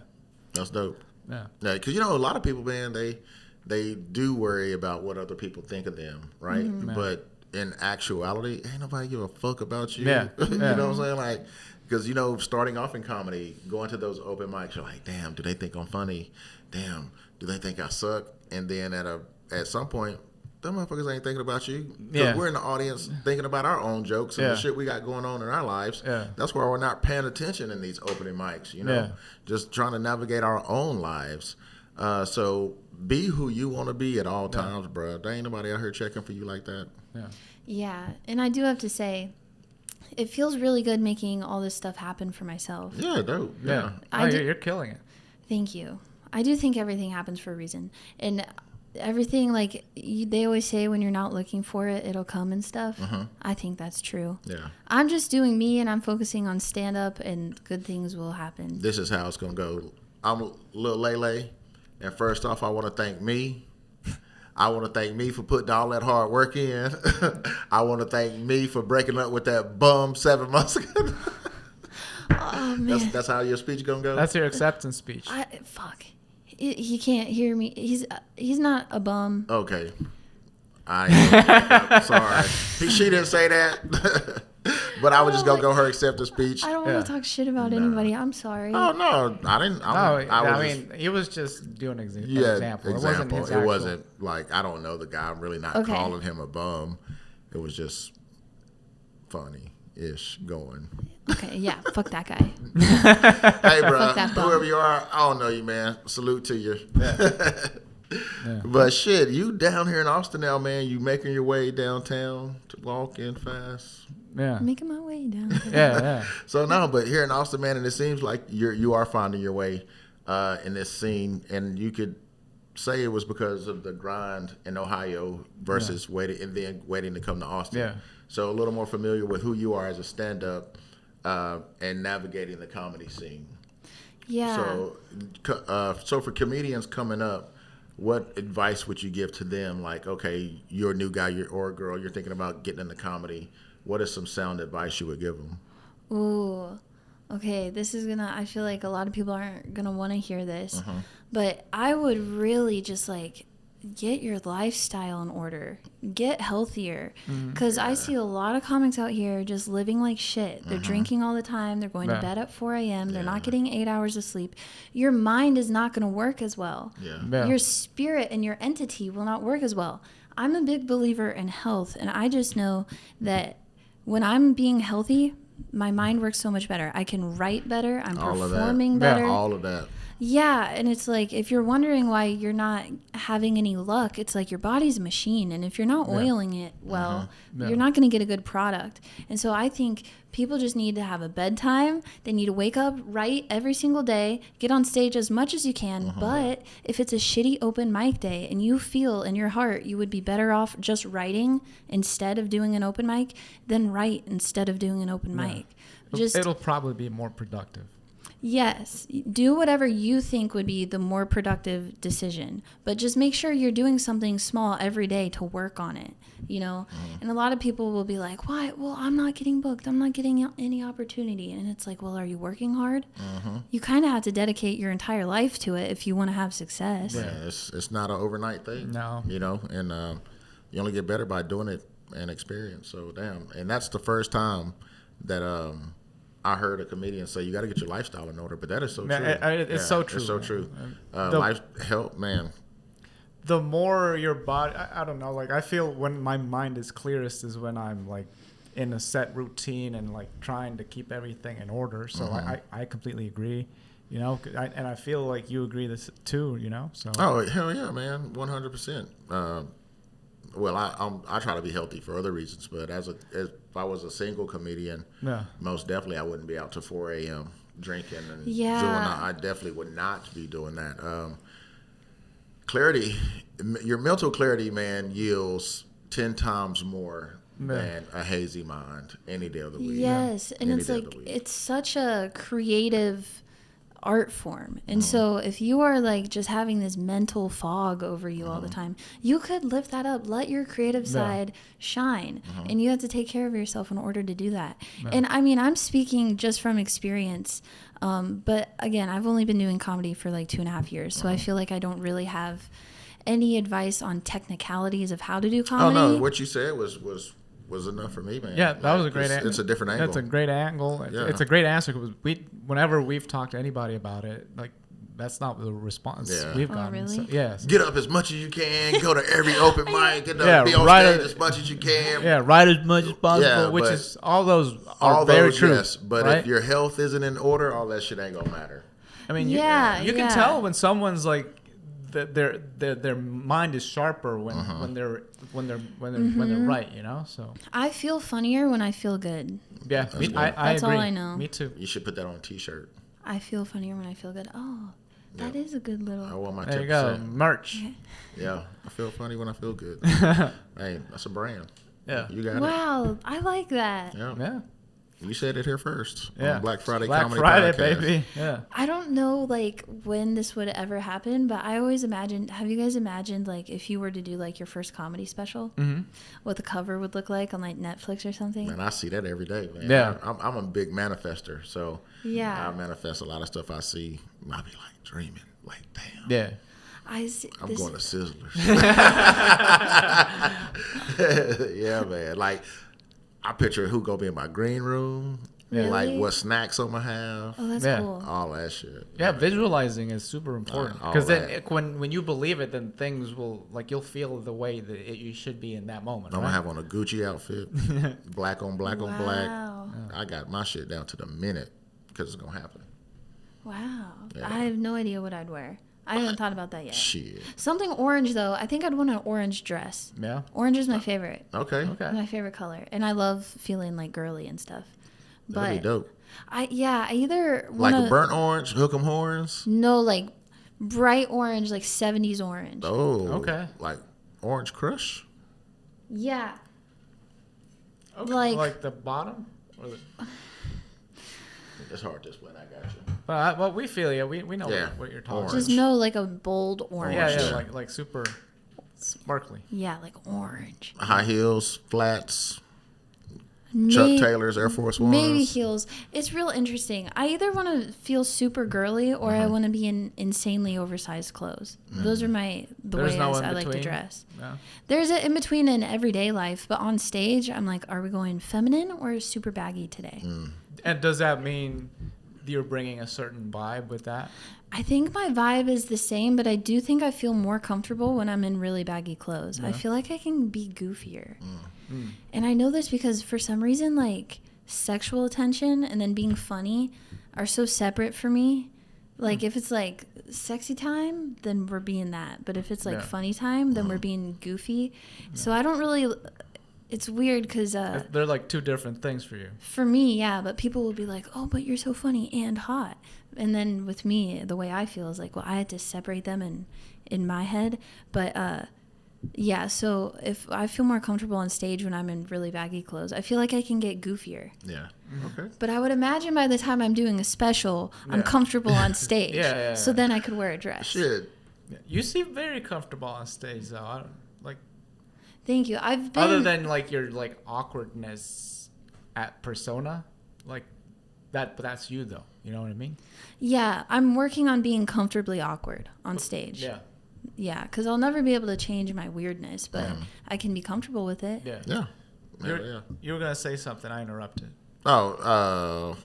That's dope. Yeah. Because a lot of people, man, they do worry about what other people think of them, right? But in actuality, ain't nobody give a fuck about you. Yeah. You know what I'm saying? Like, because starting off in comedy, going to those open mics, you're like, damn, do they think I'm funny? Damn, do they think I suck? And then at some point, them motherfuckers ain't thinking about you. Because we're in the audience thinking about our own jokes and the shit we got going on in our lives. Yeah. That's why we're not paying attention in these opening mics, just trying to navigate our own lives. So be who you want to be at all times, bro. There ain't nobody out here checking for you like that. Yeah, and I do have to say, it feels really good making all this stuff happen for myself. Yeah, dope. Yeah. You're killing it. Thank you. I do think everything happens for a reason. And everything, they always say when you're not looking for it, it'll come and stuff. I think that's true. Yeah. I'm just doing me, and I'm focusing on stand-up, and good things will happen. This is how it's going to go. I'm Lil Leyla, and first off, I want to thank me. I want to thank me for putting all that hard work in. I want to thank me for breaking up with that bum 7 months ago. Oh, man. That's how your speech going to go? That's your acceptance speech. Fuck. He can't hear me. He's not a bum. Okay. I'm sorry. She didn't say that. But I was just going to go her acceptance speech. I don't want to talk shit about anybody. I'm sorry. Oh, no. I didn't. I mean, he was just doing an example. Example. It wasn't like, I don't know the guy. I'm really not calling him a bum. It was just funny-ish going. Okay, yeah. Fuck that guy. Hey, bro. Fuck that bum. Whoever you are, I don't know you, man. Salute to you. But shit, you down here in Austin now, man. You making your way downtown to walk in fast. Yeah. Making my way down. Yeah. So no, but here in Austin, man, and it seems like you are finding your way in this scene, and you could say it was because of the grind in Ohio versus waiting to come to Austin. Yeah. So a little more familiar with who you are as a stand-up and navigating the comedy scene. Yeah. So for comedians coming up, what advice would you give to them? Like, okay, you're a new guy, or a girl, you're thinking about getting into comedy. What is some sound advice you would give them? Ooh. Okay, this is gonna, I feel like a lot of people aren't gonna want to hear this, but I would really just like get your lifestyle in order, get healthier. Because I see a lot of comics out here just living like shit. They're drinking all the time, they're going to bed at 4 a.m., they're not getting 8 hours of sleep. Your mind is not gonna work as well. Your spirit and your entity will not work as well. I'm a big believer in health, and I just know that when I'm being healthy, my mind works so much better. I can write better. I'm performing better. All of that. Yeah, and it's like if you're wondering why you're not having any luck, it's like your body's a machine, and if you're not oiling it well, you're not going to get a good product. And so I think people just need to have a bedtime. They need to wake up, write every single day, get on stage as much as you can. But if it's a shitty open mic day and you feel in your heart you would be better off just writing instead of doing an open mic, then write instead of doing an open mic. It'll probably be more productive. Yes, do whatever you think would be the more productive decision, but just make sure you're doing something small every day to work on it, you know? And a lot of people will be like, why? Well, I'm not getting booked. I'm not getting any opportunity. And it's like, well, are you working hard? You kind of have to dedicate your entire life to it if you want to have success. Yeah, it's not an overnight thing. No. You know, and you only get better by doing it and experience. So, damn. And that's the first time that I heard a comedian say you got to get your lifestyle in order, but that is so true. It's so true. It's so true. Life help, man. The more your body, I don't know. Like I feel when my mind is clearest is when I'm like in a set routine and like trying to keep everything in order. So I completely agree. You know, and I feel like you agree this too. You know, so. Oh hell yeah, man, 100%. Well, I try to be healthy for other reasons, but if I was a single comedian, most definitely I wouldn't be out till 4 a.m. drinking and doing that. I definitely would not be doing that. Clarity, your mental clarity, man, yields 10 times more than a hazy mind any day of the week. Yes, and it's like it's such a creative art form. And so if you are like just having this mental fog over you all the time, you could lift that up, let your creative side shine, and you have to take care of yourself in order to do that. And I mean, I'm speaking just from experience, but again, I've only been doing comedy for like 2.5 years, so I feel like I don't really have any advice on technicalities of how to do comedy. Oh no, what you said was enough for me, man. Yeah, that was a great angle. It's a different angle. That's a great angle. It's a great answer because whenever we've talked to anybody about it, like that's not the response we've gotten. Really? So, yes. Get up as much as you can. Go to every open mic. Be on stage as much as you can. Yeah, write as much as possible. Which is all those are very true. Yes, but if your health isn't in order, all that shit ain't gonna matter. I mean, you can tell when someone's like their mind is sharper when they're right, you know. So I feel funnier when I feel good. Yeah, that's agree. all I know. Me too. You should put that on a T-shirt. I feel funnier when I feel good. Oh, that is a good little. I want my 10%. There you go, merch. Yeah, I feel funny when I feel good. Hey, that's a brand. Yeah, you got it. Wow, I like that. Yeah. You said it here first. Yeah. On Black Friday Black Comedy Friday, Podcast. baby. Yeah. I don't know like when this would ever happen, but I always imagined. Have you guys imagined like if you were to do like your first comedy special, what the cover would look like on like Netflix or something? Man, I see that every day, man. Yeah. I'm a big manifester, so yeah, I manifest a lot of stuff I see. I be like dreaming, like damn. Yeah. I see. I'm going to Sizzlers. Yeah, man. Like I picture who gonna be in my green room. Really? Like what snacks I'm gonna have. Oh, that's cool. All that shit. Yeah, visualizing is super important all because then that. when you believe it, then things will like you'll feel the way that you should be in that moment. I'm gonna have on a Gucci outfit, black on black on black. Wow. I got my shit down to the minute because it's gonna happen. Wow. Yeah. I have no idea what I'd wear. I haven't thought about that yet. Shit. Something orange though. I think I'd want an orange dress. Yeah. Orange is my favorite. Okay. My favorite color, and I love feeling like girly and stuff. That'd be dope. I either Like wanna, a burnt orange, hook 'em horns. No, like bright orange, like 70s orange. Oh. Okay. Like Orange Crush. Yeah. Okay. Like the bottom. Or It's hard to explain. I got you. But we feel you. We know Yeah. what you're talking Orange. about. Just know like a bold orange. Yeah, Yeah. like super sparkly. Yeah, like orange. High heels, flats, Chuck May- Taylors, Air Force Ones. Maybe heels. It's real interesting. I either want to feel super girly or I want to be in insanely oversized clothes. Those are the There's ways no in I like to between? dress. No. There's an in between in everyday life, but on stage, I'm like, are we going feminine or super baggy today? And does that mean you're bringing a certain vibe with that? I think my vibe is the same, but I do think I feel more comfortable when I'm in really baggy clothes. I feel like I can be goofier. And I know this because for some reason, like sexual attention and then being funny are so separate for me. Like if it's like sexy time, then we're being that. But if it's like funny time, then we're being goofy. So I don't really, it's weird because They're like two different things for you. for me, yeah, but people will be like, oh, but you're so funny and hot. And then with me, the way I feel is like, well, I had to separate them in my head. But yeah, so if I feel more comfortable on stage when I'm in really baggy clothes, I feel like I can get goofier. Yeah. Okay. But I would imagine by the time I'm doing a special, I'm Yeah. comfortable on stage. Yeah. So then I could wear a dress. Shit. Yeah. You seem very comfortable on stage, though. I don't, like, Thank you. I've been other than like your like awkwardness at persona, like that. But that's you, though. You know what I mean? yeah, I'm working on being comfortably awkward on stage. Yeah. Yeah, because I'll never be able to change my weirdness, but I can be comfortable with it. Yeah. Yeah. Yeah. You were gonna say something. I interrupted. Oh,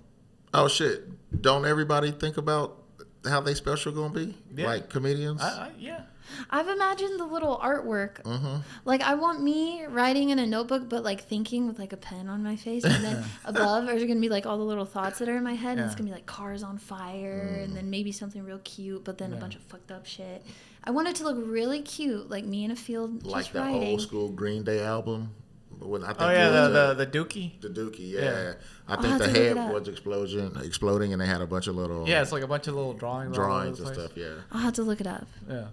shit. Don't everybody think about how they special gonna be? Yeah. Like comedians? Yeah. I've imagined the little artwork. Mm-hmm. Like, I want me writing in a notebook, but like thinking with like a pen on my face. And then above are going to be like all the little thoughts that are in my head. And it's Yeah. going to be like cars on fire and then maybe something real cute, but then a Yeah. bunch of fucked up shit. I want it to look really cute, like me in a field Like just the writing. old school Green Day album. When I think Oh yeah, it was, the Dookie. the Dookie, yeah. Yeah. I I'll think have the to look it head up. was exploding, and they had a bunch of little Yeah, it's like a bunch of little drawings all over drawings the and place. stuff. Yeah, I'll have to look it up. Yeah.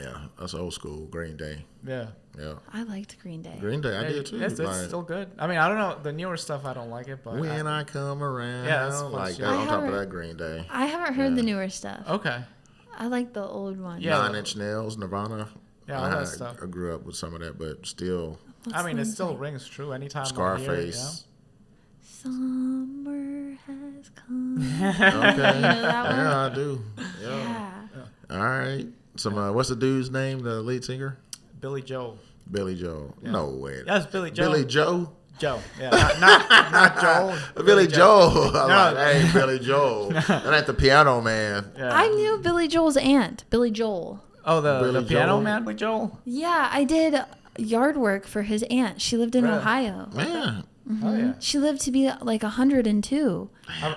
yeah, that's old school Green Day. Yeah. Yeah, I liked Green Day. Green Day, I Yeah, did too. It's Like, still good. I mean, I don't know the newer stuff. I don't like it, but when I come around, Yeah, that's fun like shit. that, on I top of haven't- that Green Day. I haven't heard Yeah. the newer stuff. okay. I like the old one. Yeah. 9 Inch Nails, Nirvana. Yeah, all that stuff. I grew up with some of that, but still, What's I mean, the it one still song? rings true anytime. I hear Scarface. Summer has come. Okay, You know that one? yeah, I do. Yeah. Yeah. All right. Some what's the dude's name? The lead singer, it, yeah. Billy Joel. Billy Joel. No way. That's Billy Joel. Billy Joe. Joe. Yeah. Not Joel. Billy Joel. I'm No. like, hey, Billy Joel. That ain't the piano man. Yeah. I knew Billy Joel's aunt, Billy Joel. Oh, the Billy piano Joel. man, Billy Joel. Yeah, I did yard work for his aunt. She lived in Really? Ohio. Man. Oh yeah. She lived to be like 102.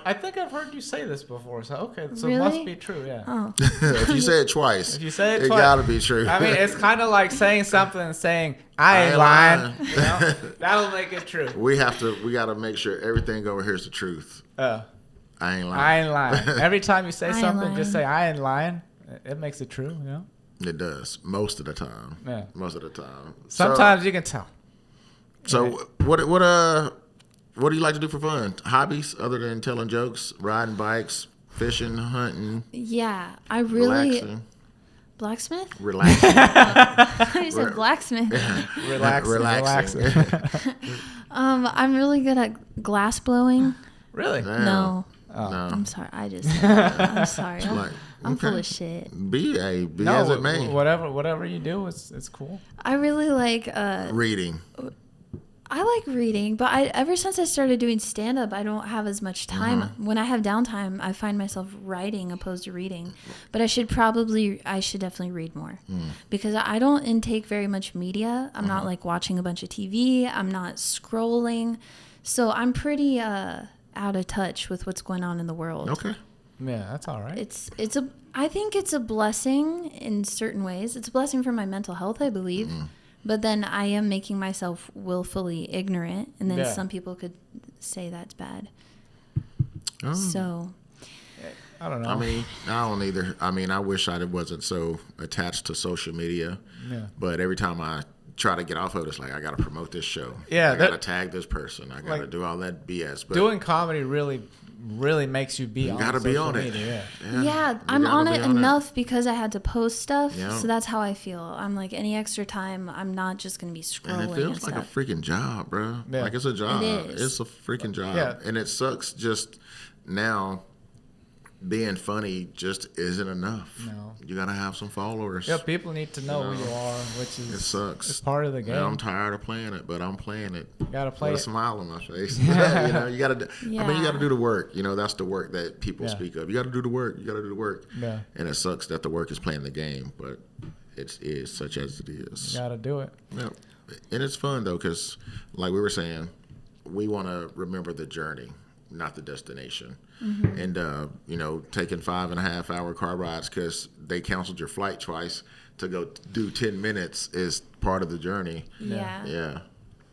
I think I've heard you say this before. So okay, so it Really? must be true. Yeah. Oh, If you say it twice, If you say it it twice- gotta be true. I mean, it's kind of like saying something and saying I ain't lying. You know? That'll make it true. we gotta make sure everything over here is the truth. I ain't lying. I ain't lying. Every time you say I ain't something, just say lying. I ain't lying. It makes it true. You know. It does most of the time. Yeah. Most of the time. Sometimes you can tell. So what do you like to do for fun? Hobbies other than telling jokes, riding bikes, fishing, hunting, yeah. I really relaxing, blacksmith. relaxing, You said blacksmith. relaxing. I'm really good at glass blowing. Really? Damn. No, No. I'm sorry. I'm sorry. Like, I'm full okay. of shit. Be as it may. whatever you do, it's cool. I really like Reading. I like reading, but ever since I started doing stand up, I don't have as much time. When I have downtime, I find myself writing opposed to reading. But I should definitely read more because I don't intake very much media. I'm not like watching a bunch of TV. I'm not scrolling. So I'm pretty out of touch with what's going on in the world. Okay. Yeah, that's all right. I think it's a blessing in certain ways. It's a blessing for my mental health, I believe. But then I am making myself willfully ignorant, and then Yeah. some people could say that's bad. Oh. So I don't know. I mean, I don't either. I mean, I wish I wasn't so attached to social media. Yeah. But every time I try to get off of it, it's like I got to promote this show. Yeah, I got to that- tag this person. I got to like, do all that BS. But doing comedy really really makes you be You on gotta be social on it. media. Yeah, you I'm gotta on be it enough because I had to post stuff. Yeah. So that's how I feel. I'm like, any extra time, I'm not just going to be scrolling And it feels like stuff. a freaking job, bro. Yeah. Like it's a job. is. It's a freaking job. Yeah. And it sucks just now being funny just isn't enough. No. You gotta have some followers. Yeah, people need to know who you are, which is It sucks. it's part of the game. And I'm tired of playing it, but I'm playing it. You gotta play with a it. smile on my face. you know, you gotta. I mean, you Yeah. gotta do the work. You know, that's the work that people Yeah. speak of. You gotta do the work. You gotta do the work. Yeah. And it sucks that the work is playing the game, but it is such as it is. You gotta do it. Yeah. And it's fun though, because like we were saying, we want to remember the journey, not the destination. And you know, taking 5.5 hour car rides because they canceled your flight twice to go do 10 minutes is part of the journey. Yeah. Yeah.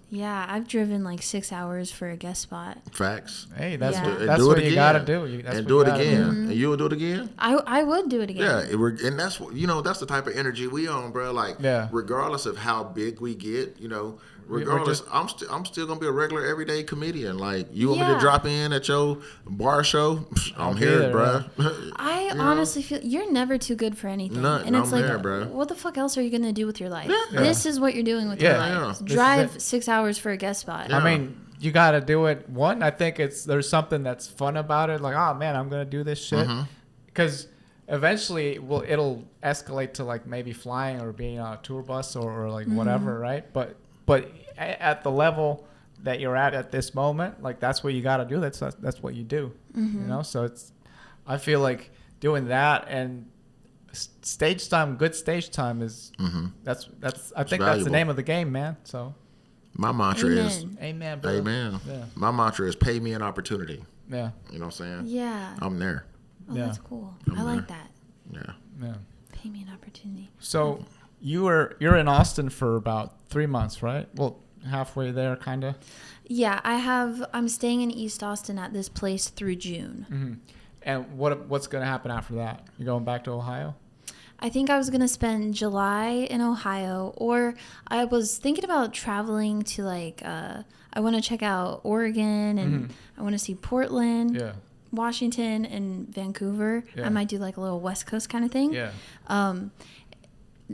Yeah, I've driven like 6 hours for a guest spot. Facts. Hey, that's Yeah. what, And that's do it what you again. gotta do. That's And what do you it gotta again. do. And you will do it again. I would do it again. Yeah, and that's what, you know, that's the type of energy we on, bro. Like, Yeah. regardless of how big we get, you know, We're regardless, just- I'm still gonna be a regular everyday comedian. Like, you want me to Yeah. drop in at your bar show? I'll I'm be here, there, bro. I know? honestly feel you're never too good for anything. None. And it's I'm like, there, bro. what the fuck else are you going to do with your life? Yeah. This is what you're doing with Yeah. your life. Yeah. This is Drive it. 6 hours for a guest spot. Yeah. I mean, you gotta do it. One, I think there's something that's fun about it. Like, oh man, I'm gonna do this shit. Mm-hmm. Because eventually, it'll escalate to like maybe flying or being on a tour bus or like whatever, right? But at the level that you're at this moment, like that's what you gotta do. That's what you do. You know. So I feel like doing that and stage time, good stage time is that's I think that's the valuable. name of the game, man. So My mantra is, Amen. amen, bro. amen. Yeah. My mantra is pay me an opportunity. Yeah. You know what I'm saying? Yeah. I'm there. Oh, Yeah. that's cool. I'm I like there. that. Yeah. Yeah. Pay me an opportunity. So you're in Austin for about 3 months, right? Well, halfway there, kind of. Yeah, I'm staying in East Austin at this place through June. And what's going to happen after that? You going back to Ohio? I think I was going to spend July in Ohio, or I was thinking about traveling to like, I want to check out Oregon and I want to see Portland, Yeah. Washington, and Vancouver. Yeah. I might do like a little West Coast kind of thing. Yeah.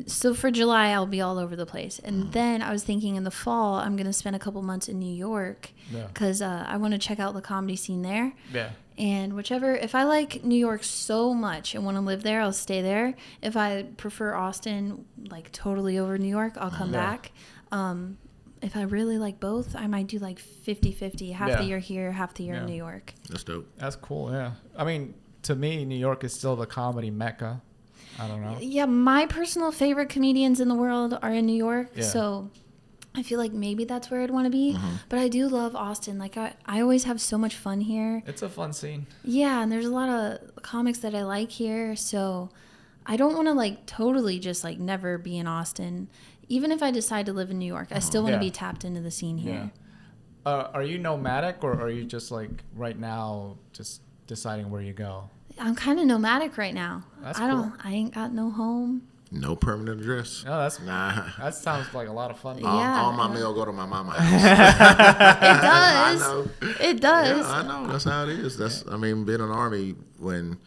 So for July, I'll be all over the place. And then I was thinking in the fall, I'm going to spend a couple months in New York Yeah. because I want to check out the comedy scene there. Yeah. And if I like New York so much and want to live there, I'll stay there. If I prefer Austin, like totally over New York, I'll come back. If I really like both, I might do like 50-50, half the year here, half the year in New York. That's dope. That's cool. Yeah. I mean, to me, New York is still the comedy mecca. I don't know. Yeah, my personal favorite comedians in the world are in New York. Yeah. So I feel like maybe that's where I'd want to be. But I do love Austin. Like I always have so much fun here. It's a fun scene. Yeah, and there's a lot of comics that I like here. So I don't want to like totally just like never be in Austin. Even if I decide to live in New York, I still want to Yeah. be tapped into the scene here. Yeah. Are you nomadic or are you just like right now just deciding where you go? I'm kind of nomadic right now. That's I ain't got no home. No permanent address. No, that's Nah. that sounds like a lot of fun. Yeah. All my mail go to my mama house. It does. know. It does. Yeah, I know. That's how it is. That's I mean, being in the Army when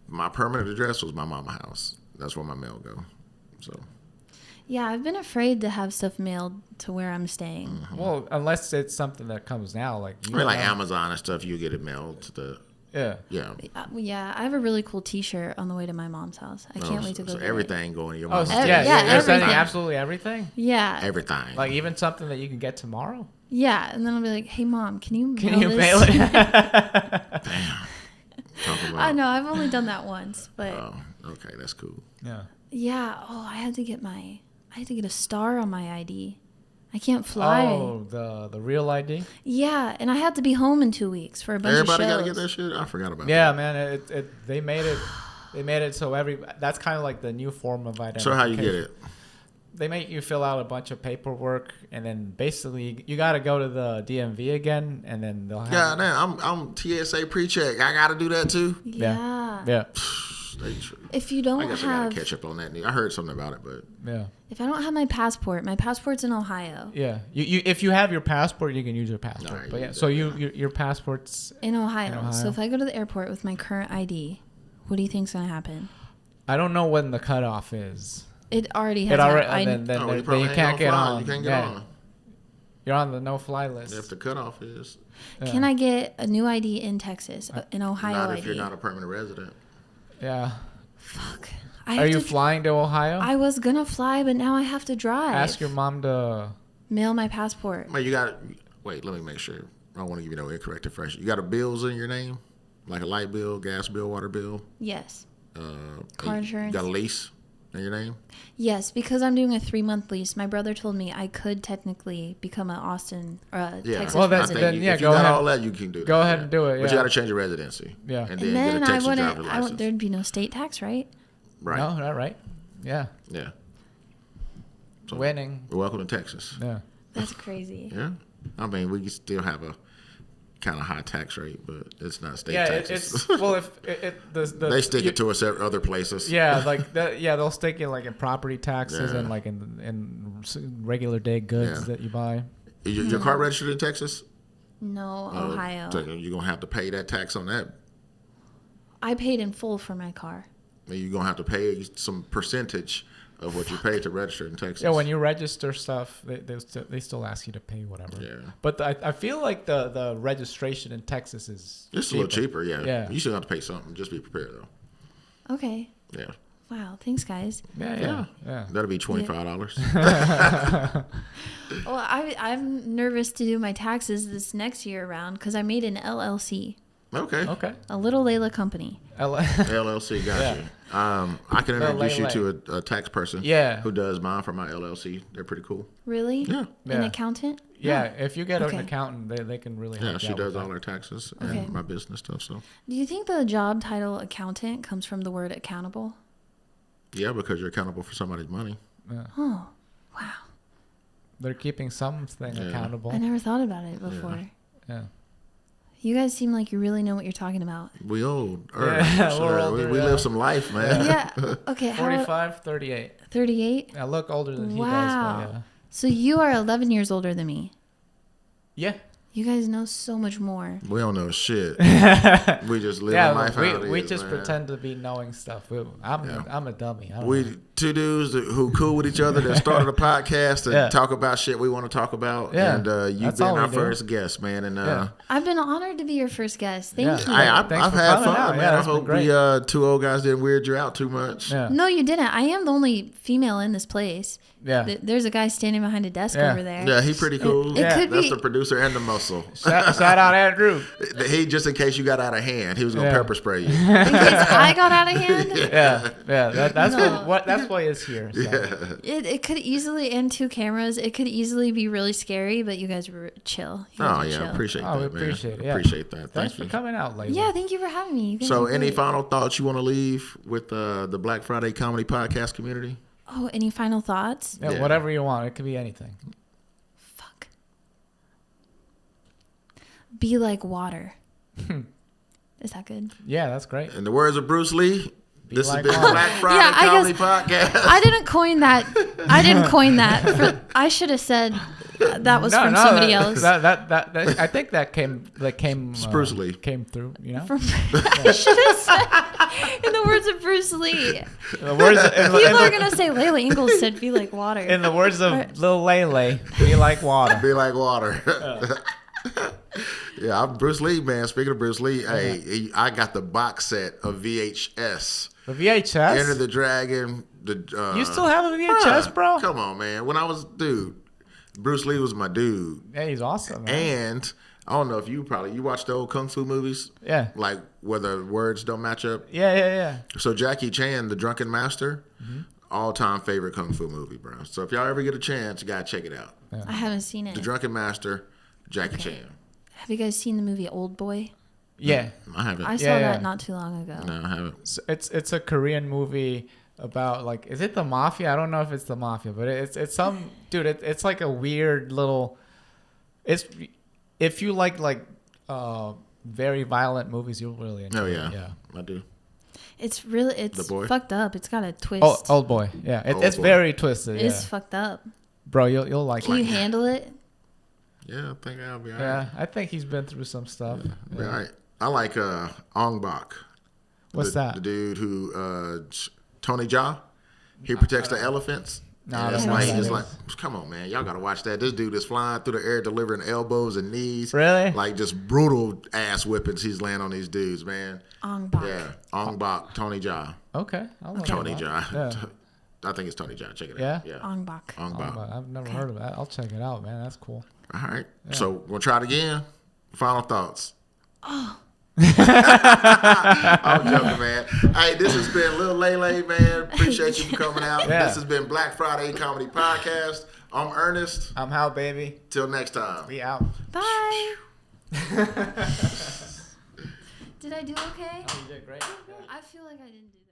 my permanent address was my mama house. That's where my mail go. So Yeah, I've been afraid to have stuff mailed to where I'm staying. Well, unless it's something that comes now, like I mean, like Amazon and stuff, you get it mailed to the Yeah. Yeah, I have a really cool T-shirt on the way to my mom's house. I can't wait to go. So get everything going to your Oh, mama's so, house. yeah. Yeah, You're sending everything. absolutely everything. It. Yeah, Everything. Like even something that you can get tomorrow. yeah, and then I'll be like, "Hey, mom, can you Can mail you this?" mail it? Damn. Talk about. I know I've only done that once, but Oh, okay, that's cool. Yeah. yeah. Oh, I had to get a star on my ID. I can't fly. Oh, the real ID. Yeah, and I had to be home in 2 weeks for a bunch Everybody of shows. got to get that shit. I forgot about Yeah, that. man. They made it so that's kind of like the new form of identity. So how you get it? They make you fill out a bunch of paperwork, and then basically you got to go to the DMV again, and then they'll have. God damn, I'm TSA pre-check. I got to do that too. Yeah. Yeah. rules. If you I don't guess I have, gotta catch up on that. I heard something about it, but Yeah. if I don't have my passport's in Ohio. Yeah. You if you have your passport, you can use your passport. Alright, But you yeah, do so that, your passport's. In Ohio. In Ohio. So if I go to the airport with my current ID, what do you think's gonna happen? I don't know when the cutoff is. It already has. It already happened. then you you probably ain't can't get fly. on. You can't get Yeah. on. You're on the no-fly list. If the cutoff is Yeah. Can I get a new ID in Texas, in Ohio not ID? if you're not a permanent resident. Yeah. Fuck. Are you flying to Ohio? I was gonna fly, but now I have to drive. Ask your mom to. Mail my passport. Man, you got. Wait, let me make sure. I don't want to give you no incorrect information. You got a bills in your name, like a light bill, gas bill, water bill. Yes. You Car insurance. got a lease in your name. Yes, because I'm doing a 3-month lease. My brother told me I could technically become an Austin or a Yeah. Texas Well, I that's- think resident. then, if go you got ahead. all that, you can do that. Go ahead and do it, But you yeah. got to change your residency. Yeah. And And then then get a I Texas driver's wouldn't. license. There'd be no state tax, right? Right. No, not right. Yeah. Yeah. So, Winning. welcome to Texas. Yeah. That's crazy. Yeah. I mean, we still have a kind of high tax rate, but it's not state Yeah, taxes. it's well if the they stick it to us at other places. Yeah, like that. Yeah, they'll stick it like in property taxes Yeah. and like in regular day goods Yeah. that you buy. Is your car registered in Texas? No, Ohio. So you're gonna have to pay that tax on that. I paid in full for my car. You're gonna have to pay some percentage of what you pay to register in Texas. Yeah, when you register stuff, they still ask you to pay whatever. Yeah. But I feel like the registration in Texas is It's a little cheaper, yeah. Yeah. You still have to pay something. Just be prepared though. Okay. Yeah. Wow. Thanks, guys. Yeah. That'll be $25. Well, I'm nervous to do my taxes this next year around because I made an LLC, Okay. Okay. a little Layla company. LLC, got Yeah. you. I can introduce you Leyla. to a tax person. Yeah. Who does mine for my LLC? They're pretty cool. Really? Yeah. An Yeah. accountant? Yeah, if you get Okay. an accountant, they can really help Yeah, you she out does with all that. her taxes Okay. and my business stuff. So Do you think the job title accountant comes from the word accountable? yeah, because you're accountable for somebody's money. Oh, wow. They're keeping something Yeah. accountable. I never thought about it before. Yeah. You guys seem like you really know what you're talking about. We old. Yeah, So we're older, we yeah. live some life, man. Yeah. Okay. 45, 38. 38? I look older than he does, Wow. but yeah. So you are 11 years older than me. Yeah. You guys know so much more. We don't know shit. We just live Yeah, life how it we is, just man. pretend to be knowing stuff. I'm a dummy. I don't know. We two dudes who cool with each other that started a podcast and Yeah. talk about shit we want to talk about. Yeah. And you've That's been all our we do. first guest, man. And Yeah. I've been honored to be your first guest. Thank Yeah. you. Thanks I've for had coming fun, out. man. Yeah, I it's been hope great. we two old guys didn't weird you out too much. Yeah. No, you didn't. I am the only female in this place. Yeah. There's a guy standing behind a desk Yeah. over there. Yeah, he pretty cool. It could That's be- the producer and the muscle. Shout out Andrew. He just in case you got out of hand, he was gonna Yeah. pepper spray you. In case I got out of hand. Yeah. That's No. that's why it's here. So. It could easily, and 2 cameras, it could easily be really scary, but you guys were chill. You guys Oh were yeah, chill. appreciate Oh, that, we man. appreciate it. Yeah. Appreciate that. Thanks Thank for you. coming out, lady. Yeah, thank you for having me. You guys So, are any great. final thoughts you want to leave with the Black Friday Comedy Podcast community? Oh, any final thoughts? Yeah, Yeah. whatever you want. It could be anything. Fuck. Be like water. Is that good? Yeah, that's great. In the words of Bruce Lee, this like has been water. Black Friday Yeah, I Comedy guess- Podcast. I didn't coin that. I should have said that was from somebody else. That I think that came Bruce Lee. came through. You know, I should have said, in the words of Bruce Lee. in the words People are going to say Leyla Ingalls said be like water. in the words of Right. Lil Lele, be like water. Be like water. Yeah, I'm Bruce Lee, man. Speaking of Bruce Lee, hey, I got the box set of VHS. The VHS. Enter the Dragon. You still have a VHS, bro? Come on, man. When I was Bruce Lee was my dude. Yeah, he's awesome. Man. And I don't know if you watched the old kung fu movies, Yeah. like where the words don't match up. Yeah. So Jackie Chan, The Drunken Master, Mm-hmm. all-time favorite kung fu movie, bro. So if y'all ever get a chance, you gotta check it out. I haven't seen it. The Drunken Master, Jackie Okay. Chan. Have you guys seen the movie Old Boy? Yeah. I haven't. I saw Yeah, that yeah. not too long ago. No, I haven't. It's a Korean movie about like, is it the mafia? I don't know if it's the mafia, but it's some dude. It's like a weird little. It's if you like very violent movies, you'll really enjoy Oh it. yeah, Yeah. I do. It's really, The it's boy? fucked up. It's got a twist. Oh, Old Boy. Yeah, Old it's Boy. very twisted. Yeah. It's fucked up. Bro, you'll like Can it. you handle it? Yeah, I think I'll be all right. Yeah, I think he's been through some stuff. I'll be all right. I like Ong Bak. What's that? The dude who Tony Jaa. He protects the elephants. No, And I it's don't know like who he's that like, come on, man, y'all gotta watch that. This dude is flying through the air, delivering elbows and knees. Really? Like just brutal ass whippings he's laying on these dudes, man. Ong Bak. Yeah, Ong Bak, Tony Jaa, Okay. I'll look Tony it up. Jaa. Yeah. I think it's Tony Jaa. Check it Yeah? out. Yeah, Ong Bak. Ong Oh, Bak. but I've never heard of that. I'll check it out, man. That's cool. All right. So we'll try it again. Final thoughts. Oh, I'm joking, man. Hey, this has been Lil Lele, man. Appreciate you for coming out. Yeah. This has been Black Friday Comedy Podcast. I'm Ernest. I'm Hal, baby. Till next time. We out. bye. Did I do okay? Oh, you did great. I feel like I didn't do that.